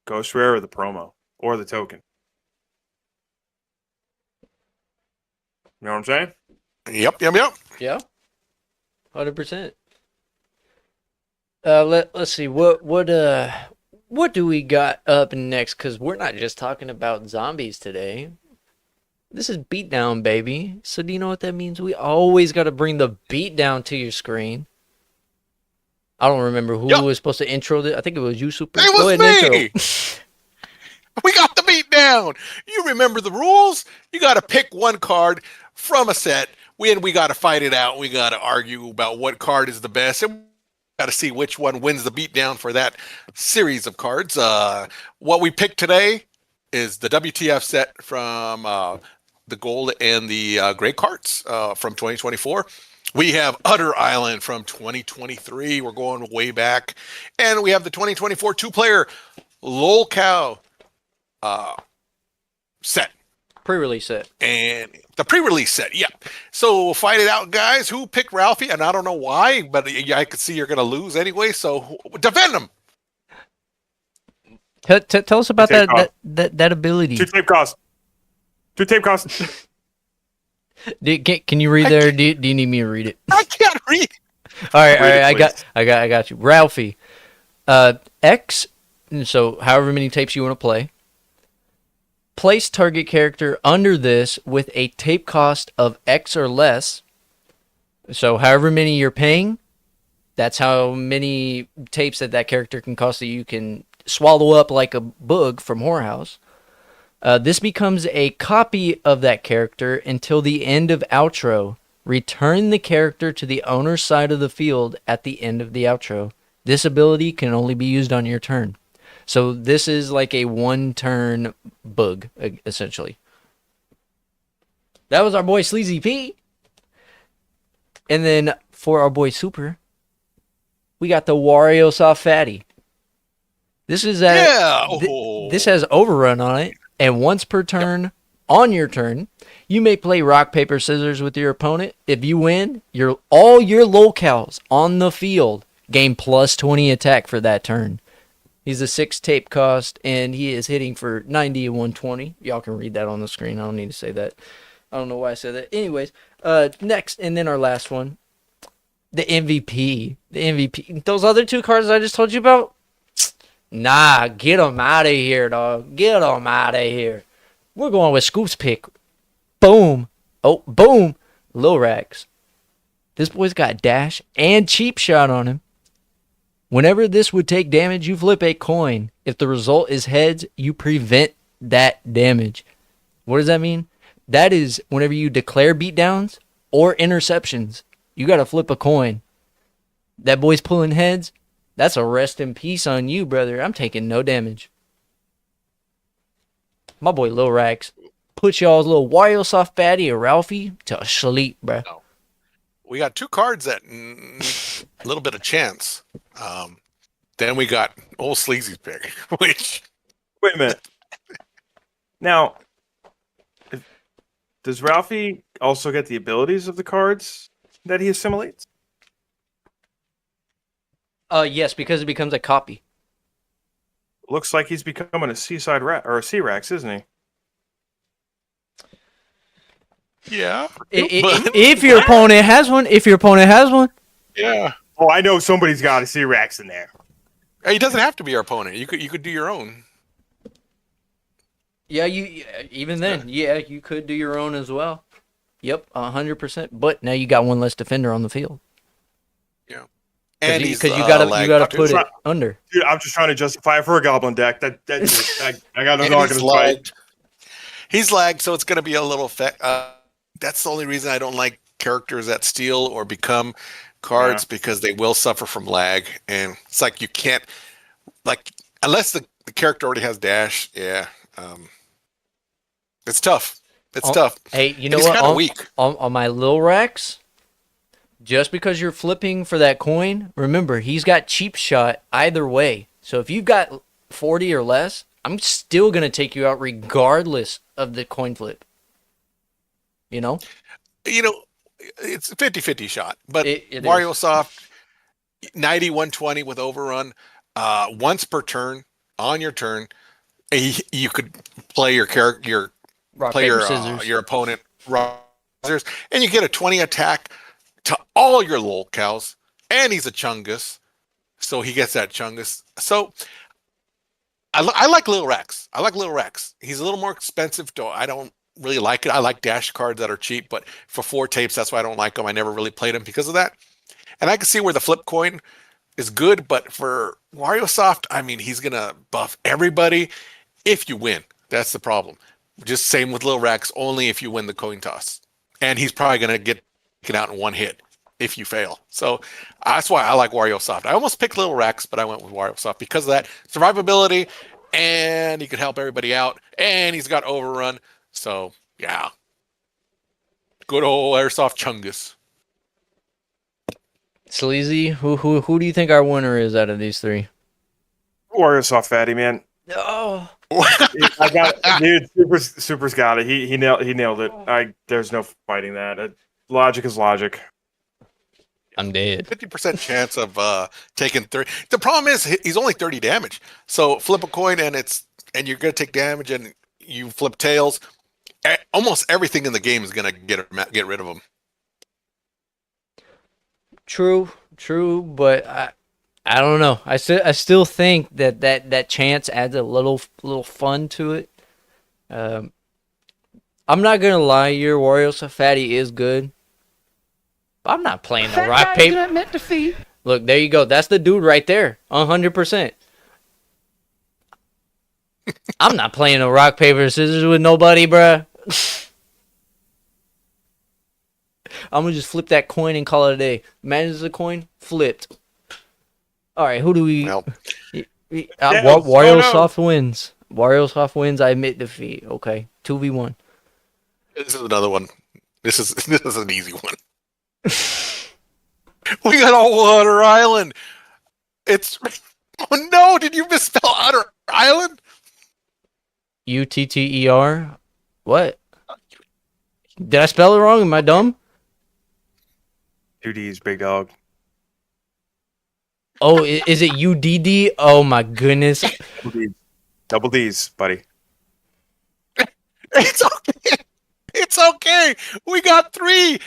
Speaker 4: Ghost Rare or the promo or the token. You know what I'm saying?
Speaker 3: Yep.
Speaker 2: Yeah. 100%. Let's see what do we got up next, cuz we're not just talking about zombies today. This is Beatdown, baby. So do you know what that means? We always got to bring the Beatdown to your screen. I don't remember who was supposed to intro this. I think it was you, Super.
Speaker 3: It
Speaker 2: Go
Speaker 3: was
Speaker 2: ahead and
Speaker 3: me. We got the beat down. You remember the rules? You got to pick one card from a set. We got to fight it out. We got to argue about what card is the best. And got to see which one wins the beatdown for that series of cards. What we picked today is the WTF set from the gold and the gray carts from 2024. We have Utter Island from 2023. We're going way back. And we have the 2024 two-player LolCow set.
Speaker 2: Pre-release set.
Speaker 3: And the pre-release set, yeah. So we'll fight it out, guys. Who picked Ralphie? And I don't know why, but I could see you're going to lose anyway. So defend him.
Speaker 2: Tell us about that ability.
Speaker 4: 2 tape costs. 2 tape costs.
Speaker 2: Can you read there? Do you need me to read it?
Speaker 3: I can't read.
Speaker 2: All right,
Speaker 4: Read it,
Speaker 2: I got you. Ralphie, X. So however many tapes you want to play. Place target character under this with a tape cost of X or less. So however many you're paying, that's how many tapes that character can cost that you can swallow up like a bug from Whorehouse. This becomes a copy of that character until the end of outro. Return the character to the owner's side of the field at the end of the outro. This ability can only be used on your turn. So this is like a one-turn bug, essentially. That was our boy Sleazy P. And then for our boy Super, we got the Wario Soft Fatty. This is this has overrun on it, and once per turn, on your turn, you may play rock paper scissors with your opponent. If you win, all your LolCows on the field gain plus 20 attack for that turn. He's a 6 tape cost, and he is hitting for 90 and 120. Y'all can read that on the screen. I don't need to say that. I don't know why I said that. Anyways, next, and then our last one, the MVP. The MVP. Those other 2 cards I just told you about. Nah, get them out of here, dog. Get them out of here. We're going with Scoop's pick. Boom. Oh, boom. Lil Rax. This boy's got dash and cheap shot on him. Whenever this would take damage, you flip a coin. If the result is heads, you prevent that damage. What does that mean? That is whenever you declare beatdowns or interceptions, you got to flip a coin. That boy's pulling heads. That's a rest in peace on you, brother. I'm taking no damage. My boy Lil Rax put y'all's little Wario Soft Fatty or Ralphie to sleep, bro.
Speaker 3: No. We got 2 cards that a little bit of chance. Then we got old Sleazy's pick, which...
Speaker 4: Wait a minute. Now, does Ralphie also get the abilities of the cards that he assimilates?
Speaker 2: Yes, because it becomes a copy.
Speaker 4: Looks like he's becoming a seaside rat or a C-Rax, isn't he?
Speaker 3: Yeah.
Speaker 2: If your opponent has one.
Speaker 3: Yeah.
Speaker 4: Oh, I know somebody's got a C-Rax in there.
Speaker 3: He doesn't have to be our opponent. You could do your own.
Speaker 2: Yeah, even then, you could do your own as well. Yep, 100%. But now you got one less defender on the field.
Speaker 3: Yeah.
Speaker 2: And because you gotta put it under.
Speaker 4: Dude, I'm just trying to justify it for a goblin deck. I got no dog in
Speaker 3: he's
Speaker 4: this
Speaker 3: lagged. He's lagged, so it's going to be a little. That's the only reason I don't like characters that steal or become cards, because they will suffer from lag, and it's like you can't, like, unless the character already has dash. Yeah, it's tough. It's tough.
Speaker 2: Hey, you know
Speaker 3: he's
Speaker 2: what?
Speaker 3: Kind of weak
Speaker 2: on my Lil Rex. Just because you're flipping for that coin, remember, he's got cheap shot either way. So if you've got 40 or less, I'm still going to take you out regardless of the coin flip. You know?
Speaker 3: It's a 50-50 shot. But
Speaker 2: it
Speaker 3: Wario
Speaker 2: is.
Speaker 3: Soft, 90-120 with overrun, once per turn, on your turn, you could play your character, your opponent, scissors, and you get a 20 attack to all your LolCows, and he's a Chungus, so he gets that Chungus. So I like Lil Rex. He's a little more expensive, though. I don't really like it. I like dash cards that are cheap, but for 4 tapes, that's why I don't like them. I never really played them because of that. And I can see where the flip coin is good, but for Wario Soft, I mean, he's gonna buff everybody if you win. That's the problem. Just same with Lil Rex, only if you win the coin toss, and he's probably gonna get out in one hit if you fail. So that's why I like Wario Soft. I almost picked Lil Rex, but I went with Wario Soft because of that survivability, and he could help everybody out, and he's got overrun. So yeah, Good old Airsoft Chungus.
Speaker 2: Sleazy, who do you think our winner is out of these three?
Speaker 4: Warriors off fatty, man.
Speaker 2: Oh,
Speaker 4: I got it. Dude, Super's got it. He nailed it. There's no fighting that. Logic is logic.
Speaker 2: I'm dead.
Speaker 3: 50% chance of taking 30. The problem is he's only 30 damage. So flip a coin and you're gonna take damage, and you flip tails. Almost everything in the game is gonna get rid of him.
Speaker 2: True, but I don't know. I still think that chance adds a little fun to it. I'm not gonna lie, your Warriors Fatty is good. But I'm not playing the rock paper. Look, there you go. That's the dude right there. 100%. I'm not playing a rock paper scissors with nobody, bruh. I'm gonna just flip that coin and call it a day. Imagine it's a coin flipped. All right, who do we?
Speaker 3: Well,
Speaker 2: Wario Soft wins. Wario Soft wins. I admit defeat. Okay, 2v1.
Speaker 3: this is another one. This is an easy one. We got all Otter Island. It's oh no! Did you misspell Otter Island?
Speaker 2: UTTER. What? Did I spell it wrong? Am I dumb?
Speaker 4: 2D's big dog.
Speaker 2: Oh, is it UDD? Oh my goodness.
Speaker 4: Double D's, buddy.
Speaker 3: It's okay. It's okay. We got three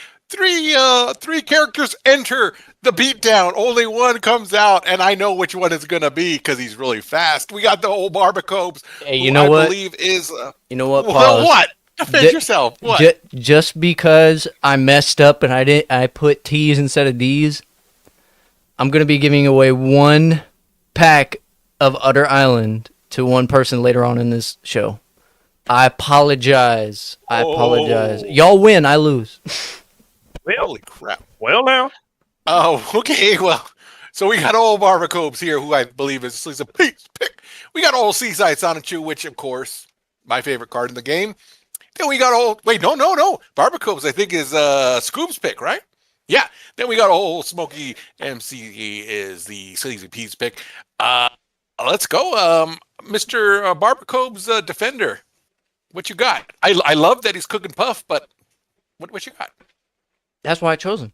Speaker 3: characters enter the beatdown. Only one comes out, and I know which one it's gonna be because he's really fast. We got the old Barbacobes.
Speaker 2: Hey, you know what?
Speaker 3: I believe is
Speaker 2: you know what?
Speaker 3: well, what? Defend yourself. What?
Speaker 2: Just because I messed up and I put T's instead of D's, I'm gonna be giving away one pack of Utter Island to one person later on in this show. I apologize. Y'all win, I lose.
Speaker 3: Holy crap.
Speaker 4: Well, now.
Speaker 3: Oh, okay. Well, so we got old Barbacobes here, who I believe is a peace pick. We got old Seaside Sonichu, which, of course, my favorite card in the game. Then we got old. Wait, no. Barbacobes, I think, is Scribes pick, right? Yeah. Then we got old Smoky MC is the Sleazy Peas pick. Let's go, Mr. Barbacobes defender. What you got? I love that he's cooking puff, but what you got?
Speaker 2: That's why I chose him.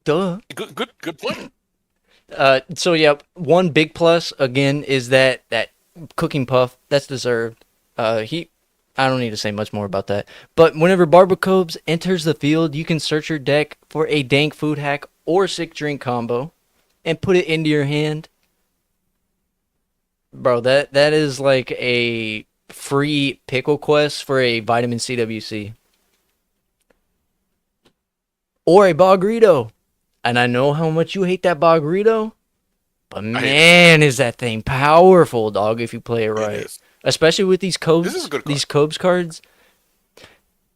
Speaker 2: Duh.
Speaker 3: Good point.
Speaker 2: So yeah, one big plus again is that cooking puff. That's deserved. I don't need to say much more about that. But whenever Barbacobes enters the field, you can search your deck for a dank food hack or sick drink combo, and put it into your hand. Bro, that is like a free pickle quest for a vitamin CWC. Or a Bogrito. And I know how much you hate that Bogrito, but man, is that thing powerful, dog, if you play it right. Especially with these Cobes cards.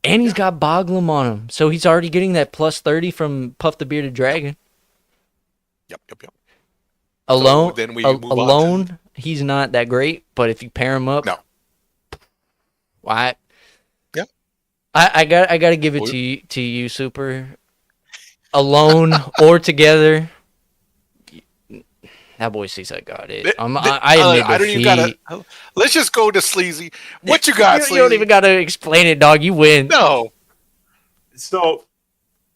Speaker 2: And he's got Boglum on him. So he's already getting that plus 30 from Puff the Bearded Dragon.
Speaker 3: Yep.
Speaker 2: Alone,
Speaker 3: So then we
Speaker 2: alone, he's not that great, but if you pair him up,
Speaker 3: no.
Speaker 2: Why?
Speaker 3: Yeah.
Speaker 2: I got to give it to you, Super. Alone or together, that boy Seaside got it. I admit defeat.
Speaker 3: Let's just go to Sleazy. What you got, Sleazy?
Speaker 2: You don't even got to explain it, dog. You win.
Speaker 3: No.
Speaker 4: So,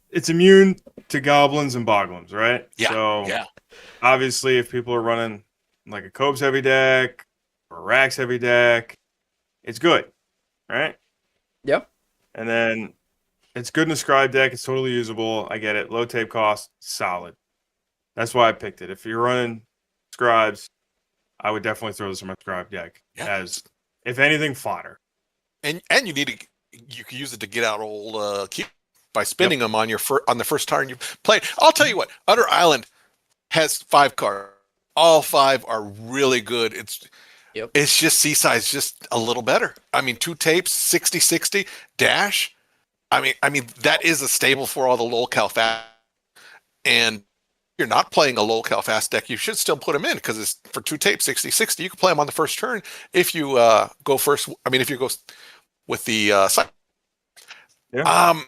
Speaker 4: it's immune to goblins and boglins, right?
Speaker 3: Yeah.
Speaker 4: So,
Speaker 3: yeah.
Speaker 4: Obviously, if people are running like a Cobes heavy deck or a Rax heavy deck, it's good, right?
Speaker 2: Yep.
Speaker 4: And then it's good in a Scribe deck. It's totally usable. I get it. Low tape cost, solid. That's why I picked it. If you're running Scribes, I would definitely throw this in my Scribe deck as, if anything, fodder.
Speaker 3: And you can use it to get out old cube by spinning them on on the first turn you play. I'll tell you what, Utter Island has 5 cards. All 5 are really good. It's just Seaside's just a little better. I mean, 2 tapes, 60-60, dash. I mean that is a stable for all the LolCow fast. And if you're not playing a LolCow fast deck, you should still put them in because it's for 2 tapes, 60-60. You can play them on the first turn if you go first. I mean, if you go with the
Speaker 4: Yeah.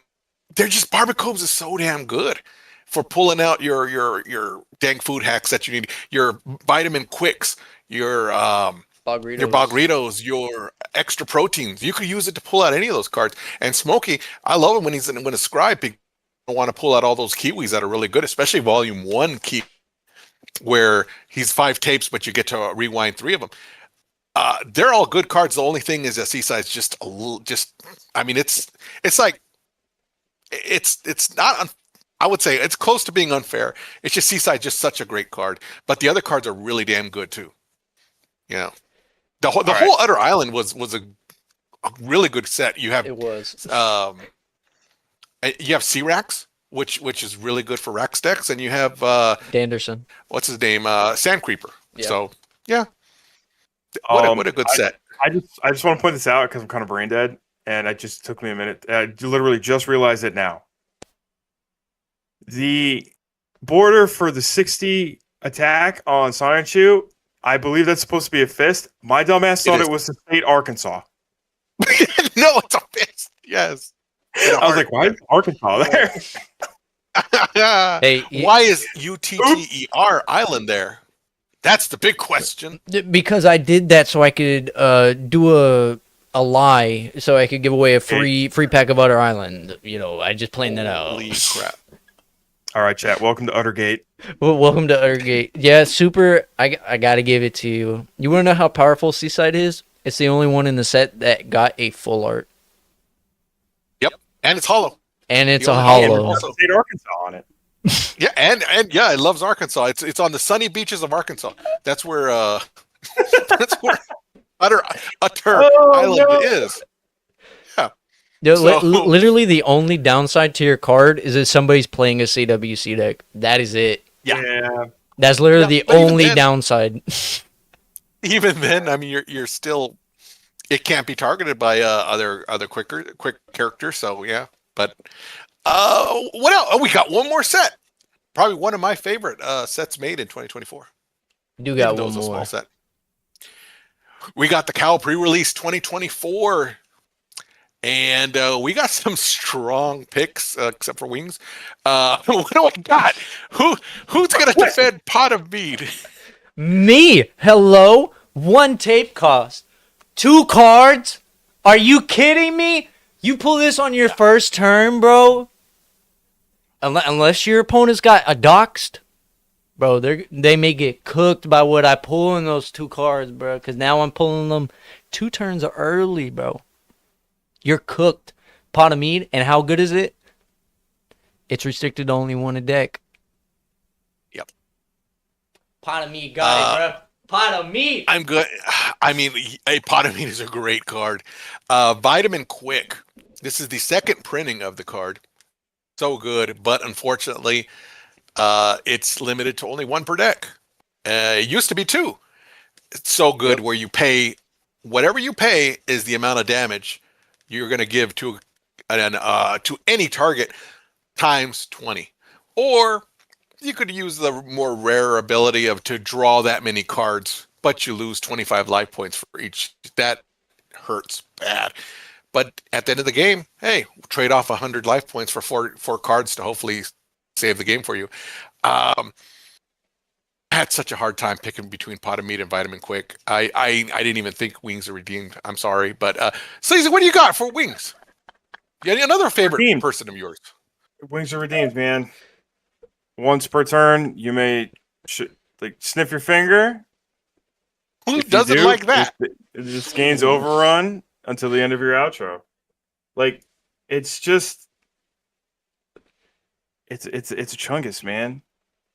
Speaker 3: They're just Barbacoas is so damn good for pulling out your dang food hacks that you need, your vitamin quicks, your
Speaker 2: Bogritos.
Speaker 3: Bogritos, your extra proteins. You could use it to pull out any of those cards. And Smokey, I love him when a scribe want to pull out all those Kiwis that are really good, especially Volume 1 Kiwi, where he's 5 tapes, but you get to rewind 3 of them. They're all good cards. The only thing is that Seaside's just a little, I mean, it's like, it's not, I would say it's close to being unfair. It's just Seaside's just such a great card, but the other cards are really damn good too. You know, the whole Utter Island was a really good set. You have
Speaker 2: It was.
Speaker 3: You have C-Rax, which is really good for Rax decks, and you have
Speaker 2: Danderson.
Speaker 3: what's his name, Sand Creeper.
Speaker 2: Yeah.
Speaker 3: So yeah, what a good set.
Speaker 4: I just want to point this out because I'm kind of brain dead, and it just took me a minute. I literally just realized it now. The border for the 60 attack on Sonichu, I believe that's supposed to be a fist. My dumbass thought it was the state Arkansas.
Speaker 3: No, it's a fist. Yes.
Speaker 4: I was like, why is Arkansas there?
Speaker 2: Hey,
Speaker 3: why is UTTER Island there? That's the big question.
Speaker 2: because I did that so I could do a lie, so I could give away a free pack of Utter Island. You know, I just planned that out.
Speaker 3: Holy crap.
Speaker 4: All right, chat. Welcome to Uttergate.
Speaker 2: Well, welcome to Uttergate. Yeah, super. I gotta give it to you. You wanna know how powerful Seaside is? It's the only one in the set that got a full art.
Speaker 3: Yep, and it's hollow.
Speaker 2: And it's
Speaker 3: The
Speaker 2: a
Speaker 3: only-
Speaker 2: hollow.
Speaker 4: Also, state Arkansas on it.
Speaker 3: Yeah, and yeah, it loves Arkansas. It's on the sunny beaches of Arkansas. That's where that's where Utter Island is.
Speaker 2: Yeah,
Speaker 3: So-
Speaker 2: literally the only downside to your card is if somebody's playing a CWC deck. That is it.
Speaker 3: Yeah.
Speaker 2: That's literally
Speaker 3: Yeah,
Speaker 2: the
Speaker 3: but even
Speaker 2: only
Speaker 3: then-
Speaker 2: downside.
Speaker 3: Even then, I mean, you're still. It can't be targeted by other quick characters. So yeah, but what else? Oh, we got one more set. Probably one of my favorite sets made in 2024.
Speaker 2: Do got
Speaker 3: Even though
Speaker 2: one
Speaker 3: it's a small
Speaker 2: more.
Speaker 3: set. We got the Cow pre-release 2024, and we got some strong picks, except for Wings. What do I got? Who's gonna defend Pot of Mead?
Speaker 2: Me. Hello. 1 tape cost. 2 cards. Are you kidding me? You pull this on your first turn, bro. Unless your opponent's got a doxed, bro, they may get cooked by what I pull in those 2 cards, bro. Because now I'm pulling them 2 turns early, bro. You're cooked. Pot of Mead, and how good is it? It's restricted to only 1 a deck.
Speaker 3: Yep.
Speaker 2: Pot of Mead, got it, bro. Pot of Mead.
Speaker 3: I'm good. I mean, a Pot of Mead is a great card. Vitamin Quick. This is the second printing of the card. So good, but unfortunately, it's limited to only 1 per deck. It used to be 2. It's so good where you pay whatever you pay is the amount of damage you're going to give to any target times 20. Or you could use the more rare ability to draw that many cards, but you lose 25 life points for each. That hurts bad. But at the end of the game, hey, trade off 100 life points for four cards to hopefully save the game for you. I had such a hard time picking between Pot of Meat and Vitamin Quick. I didn't even think Wings are redeemed. I'm sorry, but Sleazy, what do you got for Wings? Yeah, another favorite
Speaker 4: Redeemed.
Speaker 3: person of yours.
Speaker 4: Wings are redeemed, man. Once per turn, you may sniff your finger.
Speaker 3: Who
Speaker 4: If you
Speaker 3: doesn't
Speaker 4: do,
Speaker 3: like that?
Speaker 4: This game's overrun until the end of your outro. Like, it's just, it's a chungus, man.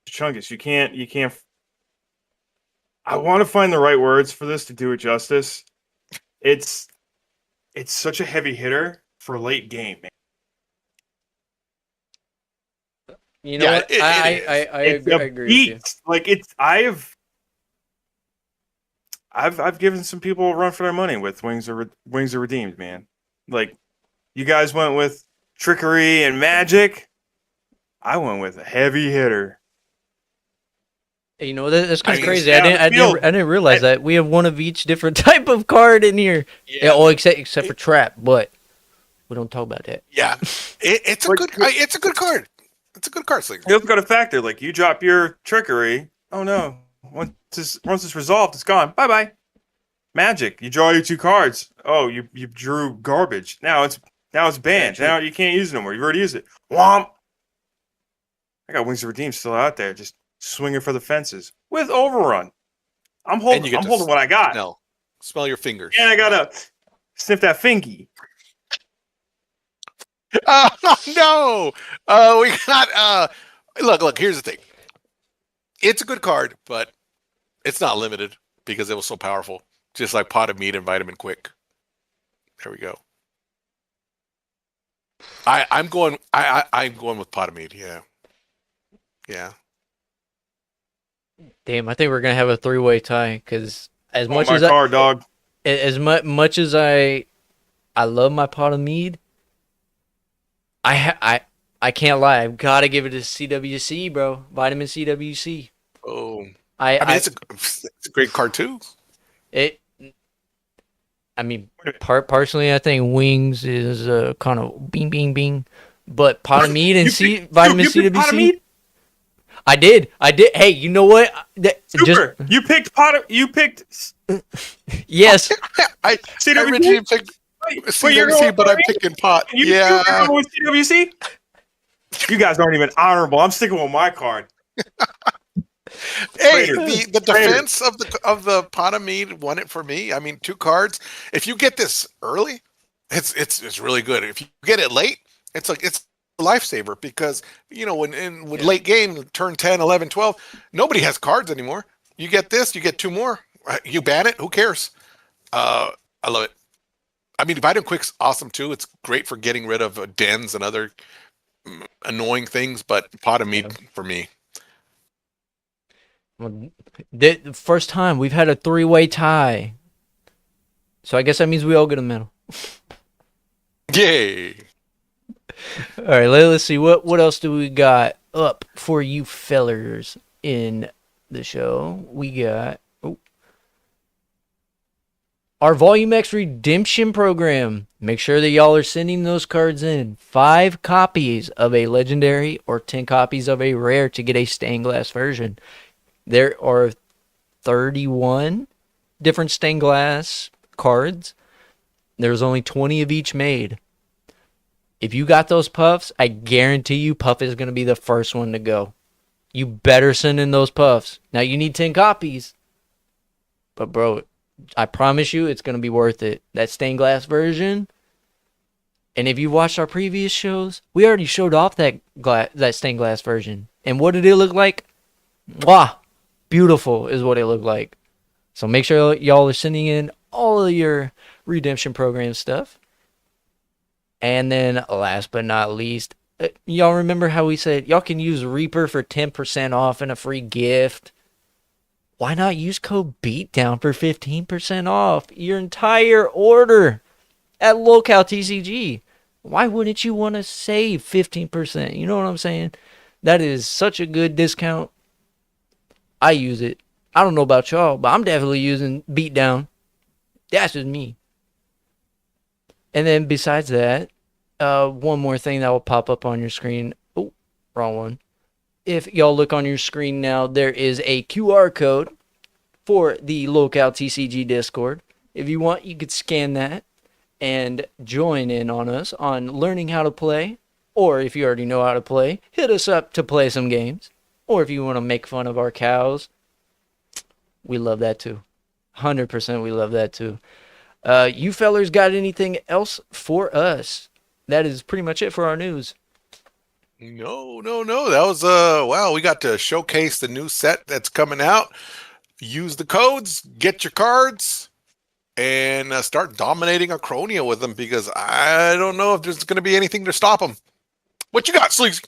Speaker 4: It's a chungus. You can't. I want to find the right words for this to do it justice. It's such a heavy hitter for late game, man.
Speaker 2: You know
Speaker 3: Yeah,
Speaker 2: what?
Speaker 3: it
Speaker 2: I
Speaker 4: It's
Speaker 2: agree,
Speaker 4: a
Speaker 2: I agree with you.
Speaker 4: beast. Like, I've given some people a run for their money with Wings are redeemed, man. Like, you guys went with trickery and magic. I went with a heavy hitter.
Speaker 2: Hey, you know, that's kind
Speaker 3: I
Speaker 2: of
Speaker 3: mean,
Speaker 2: crazy.
Speaker 4: yeah,
Speaker 2: I didn't realize that we have one of each different type of card in here. Yeah, well, except for trap, but We don't talk about that.
Speaker 3: Yeah, it's a good card. It's a good card, Slinger.
Speaker 4: You also got a factor like you drop your trickery. Oh no! Once it's resolved, it's gone. Bye bye. Magic. You draw your 2 cards. Oh, you drew garbage. Now it's banned. Now you can't use it no more. You've already used it. Womp. I got Wings of Redeem still out there, just swinging for the fences with Overrun. I'm holding what I got.
Speaker 3: Smell your fingers.
Speaker 4: And I gotta sniff that fingy.
Speaker 3: Oh no! We got look. Here's the thing. It's a good card, but it's not limited because it was so powerful. Just like Pot of Meat and Vitamin Quick. There we go. I'm going with Pot of Meat. Yeah.
Speaker 2: Damn, I think we're gonna have a 3-way tie because as much
Speaker 4: my
Speaker 2: as
Speaker 4: card, dog.
Speaker 2: as much as I love my pot of mead, I can't lie. I've got to give it to CWC, bro. Vitamin CWC.
Speaker 3: Oh, I mean, it's a great card too.
Speaker 2: Personally, I think Wings is kind of bing, but pot of mead and Vitamin CWC. I did. Hey, you know what?
Speaker 4: Super. You picked
Speaker 2: Yes.
Speaker 3: I originally picked CWC, but I'm picking Pot. Yeah.
Speaker 4: CWC? You guys aren't even honorable. I'm sticking with my card.
Speaker 3: Hey, the defense of the Pot of Mead won it for me. I mean, 2 cards. If you get this early, it's really good. If you get it late, it's a lifesaver because when late game, turn 10, 11, 12, nobody has cards anymore. You get this, you get 2 more. You ban it. Who cares? I love it. I mean, Vitamin Quick's awesome too. It's great for getting rid of dens and other annoying things. But Pot of Mead for me.
Speaker 2: Well, the first time we've had a 3-way tie, so I guess that means we all get a medal.
Speaker 3: Yay!
Speaker 2: All right, let's see what else do we got up for you fellers in the show. We got our Volume X redemption program. Make sure that y'all are sending those cards in. 5 copies of a legendary or 10 copies of a rare to get a stained glass version. There are 31 different stained glass cards. There's only 20 of each made. If you got those puffs, I guarantee you Puff is going to be the first one to go. You better send in those puffs. Now, you need 10 copies. But, bro, I promise you it's going to be worth it. That stained glass version. And if you watched our previous shows, we already showed off that stained glass version. And what did it look like? Mwah! Beautiful is what it looked like. So make sure y'all are sending in all of your redemption program stuff. And then last but not least, y'all remember how we said y'all can use Reaper for 10% off and a free gift? Why not use code Beatdown for 15% off your entire order at LolCow TCG? Why wouldn't you want to save 15%? You know what I'm saying? That is such a good discount. I use it. I don't know about y'all, but I'm definitely using Beatdown. That's just me. And then besides that, one more thing that will pop up on your screen. Oh, wrong one. If y'all look on your screen now, there is a QR code for the LolCow TCG Discord. If you want, you could scan that and join in on us on learning how to play. Or if you already know how to play, hit us up to play some games. Or if you want to make fun of our cows, we love that too. 100% we love that too. You fellers got anything else for us? That is pretty much it for our news.
Speaker 3: No. That was wow. We got to showcase the new set that's coming out. Use the codes, get your cards, and start dominating Acronia with them because I don't know if there's going to be anything to stop them. What you got, Sleeves?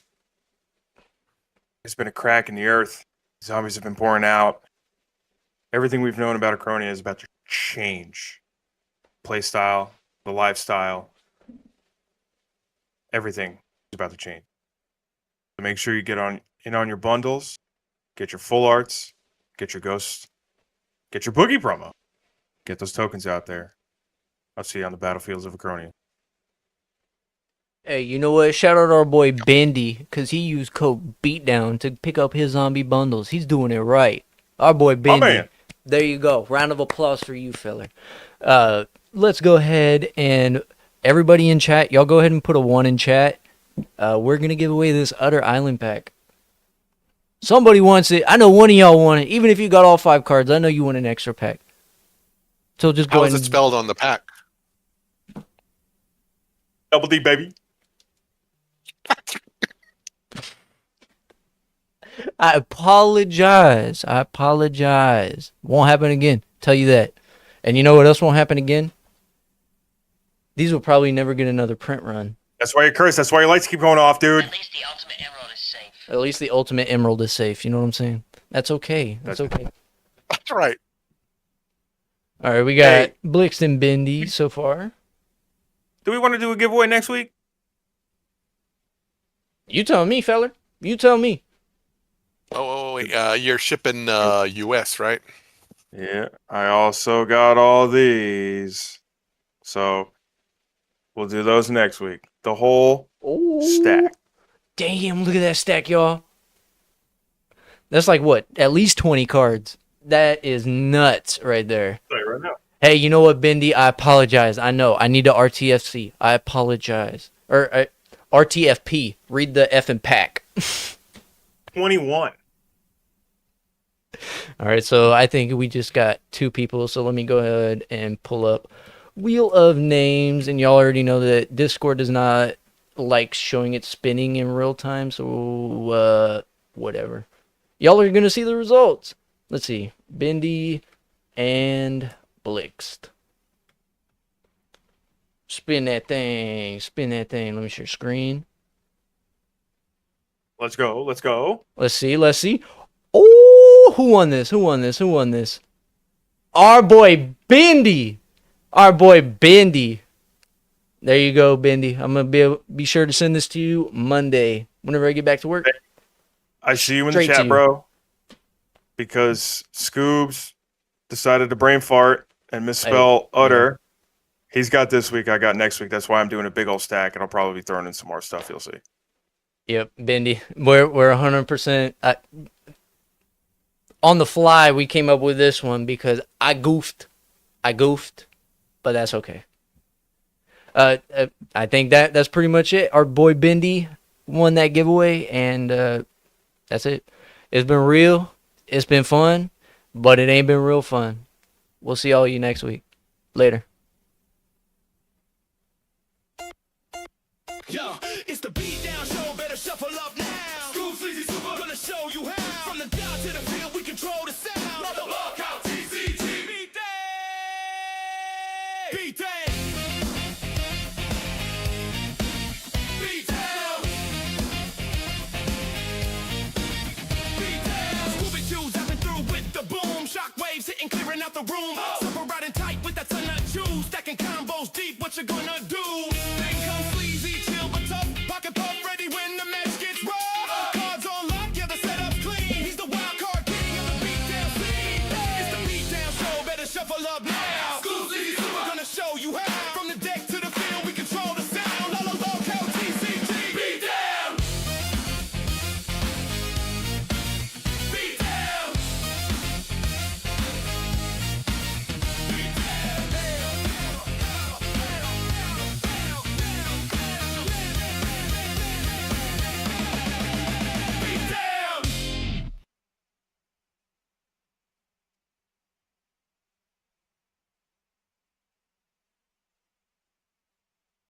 Speaker 4: There's been a crack in the earth. Zombies have been pouring out. Everything we've known about Acronia is about to change. Playstyle, the lifestyle, everything is about to change. So make sure you get on your bundles, get your full arts, get your ghosts, get your boogie promo. Get those tokens out there. I'll see you on the battlefields of Acronia.
Speaker 2: Hey, you know what? Shout out our boy Bendy, because he used code Beatdown to pick up his zombie bundles. He's doing it right. Our boy Bendy.
Speaker 4: man.
Speaker 2: There you go. Round of applause for you, feller. Let's go ahead and everybody in chat, y'all go ahead and put a 1 in chat. We're going to give away this Utter Island pack. Somebody wants it. I know one of y'all want it. Even if you got all 5 cards, I know you want an extra pack. So just go
Speaker 3: How
Speaker 2: ahead
Speaker 3: is it spelled on the pack?
Speaker 4: Double D, baby.
Speaker 2: I apologize. Won't happen again. Tell you that. And you know what else won't happen again? These will probably never get another print run.
Speaker 4: That's why you're cursed. That's why your lights keep going off, dude.
Speaker 5: At least the ultimate emerald is safe.
Speaker 2: At least the ultimate emerald is safe. You know what I'm saying? That's okay. That's okay.
Speaker 3: That's right.
Speaker 2: All right, we got Blix and Bendy so far.
Speaker 4: Do we want to do a giveaway next week?
Speaker 2: You tell me, feller. You tell me.
Speaker 3: Oh, wait. You're shipping US, right?
Speaker 4: Yeah. I also got all these. So we'll do those next week. The whole stack.
Speaker 2: Damn, look at that stack, y'all. That's like what? At least 20 cards. That is nuts right there.
Speaker 4: Right now.
Speaker 2: Hey, you know what, Bendy? I apologize. I know. I need to RTFC. I apologize. Or RTFP. Read the F and pack.
Speaker 4: 21.
Speaker 2: All right, so I think we just got 2 people. So let me go ahead and pull up Wheel of Names. And y'all already know that Discord does not like showing it spinning in real time. So, whatever. Y'all are going to see the results. Let's see. Bendy and Blixt. Spin that thing. Spin that thing. Let me share screen.
Speaker 4: Let's go. Let's go.
Speaker 2: Let's see. Let's see. Oh, who won this? Who won this? Who won this? Our boy Bendy. Our boy Bendy. There you go, Bendy. I'm going to be sure to send this to you Monday whenever I get back to work.
Speaker 4: I see you in
Speaker 2: Straight
Speaker 4: the
Speaker 2: to
Speaker 4: chat,
Speaker 2: you.
Speaker 4: bro. Because Scribes decided to brain fart and misspell utter. He's got this week. I got next week. That's why I'm doing a big old stack, and I'll probably be throwing in some more stuff. You'll see.
Speaker 2: Yep, Bendy. We're 100%. On the fly, we came up with this one because I goofed, but that's okay. I think that's pretty much it. Our boy Bendy won that giveaway, and that's it. It's been real. It's been fun, but it ain't been real fun. We'll see all you next week. Later.
Speaker 1: Yo, it's the Beatdown show, better shuffle up now. School sleazy super, gonna show you how. From the down to the field, we control the sound. The LolCow TCG. Beatdown. Beatdown. Beatdown. Beatdown. Scooby-Doo zapping through with the boom. Shockwaves hitting, clearing out the room. Super riding tight with that ton of juice. Stacking combos deep, what you gonna do?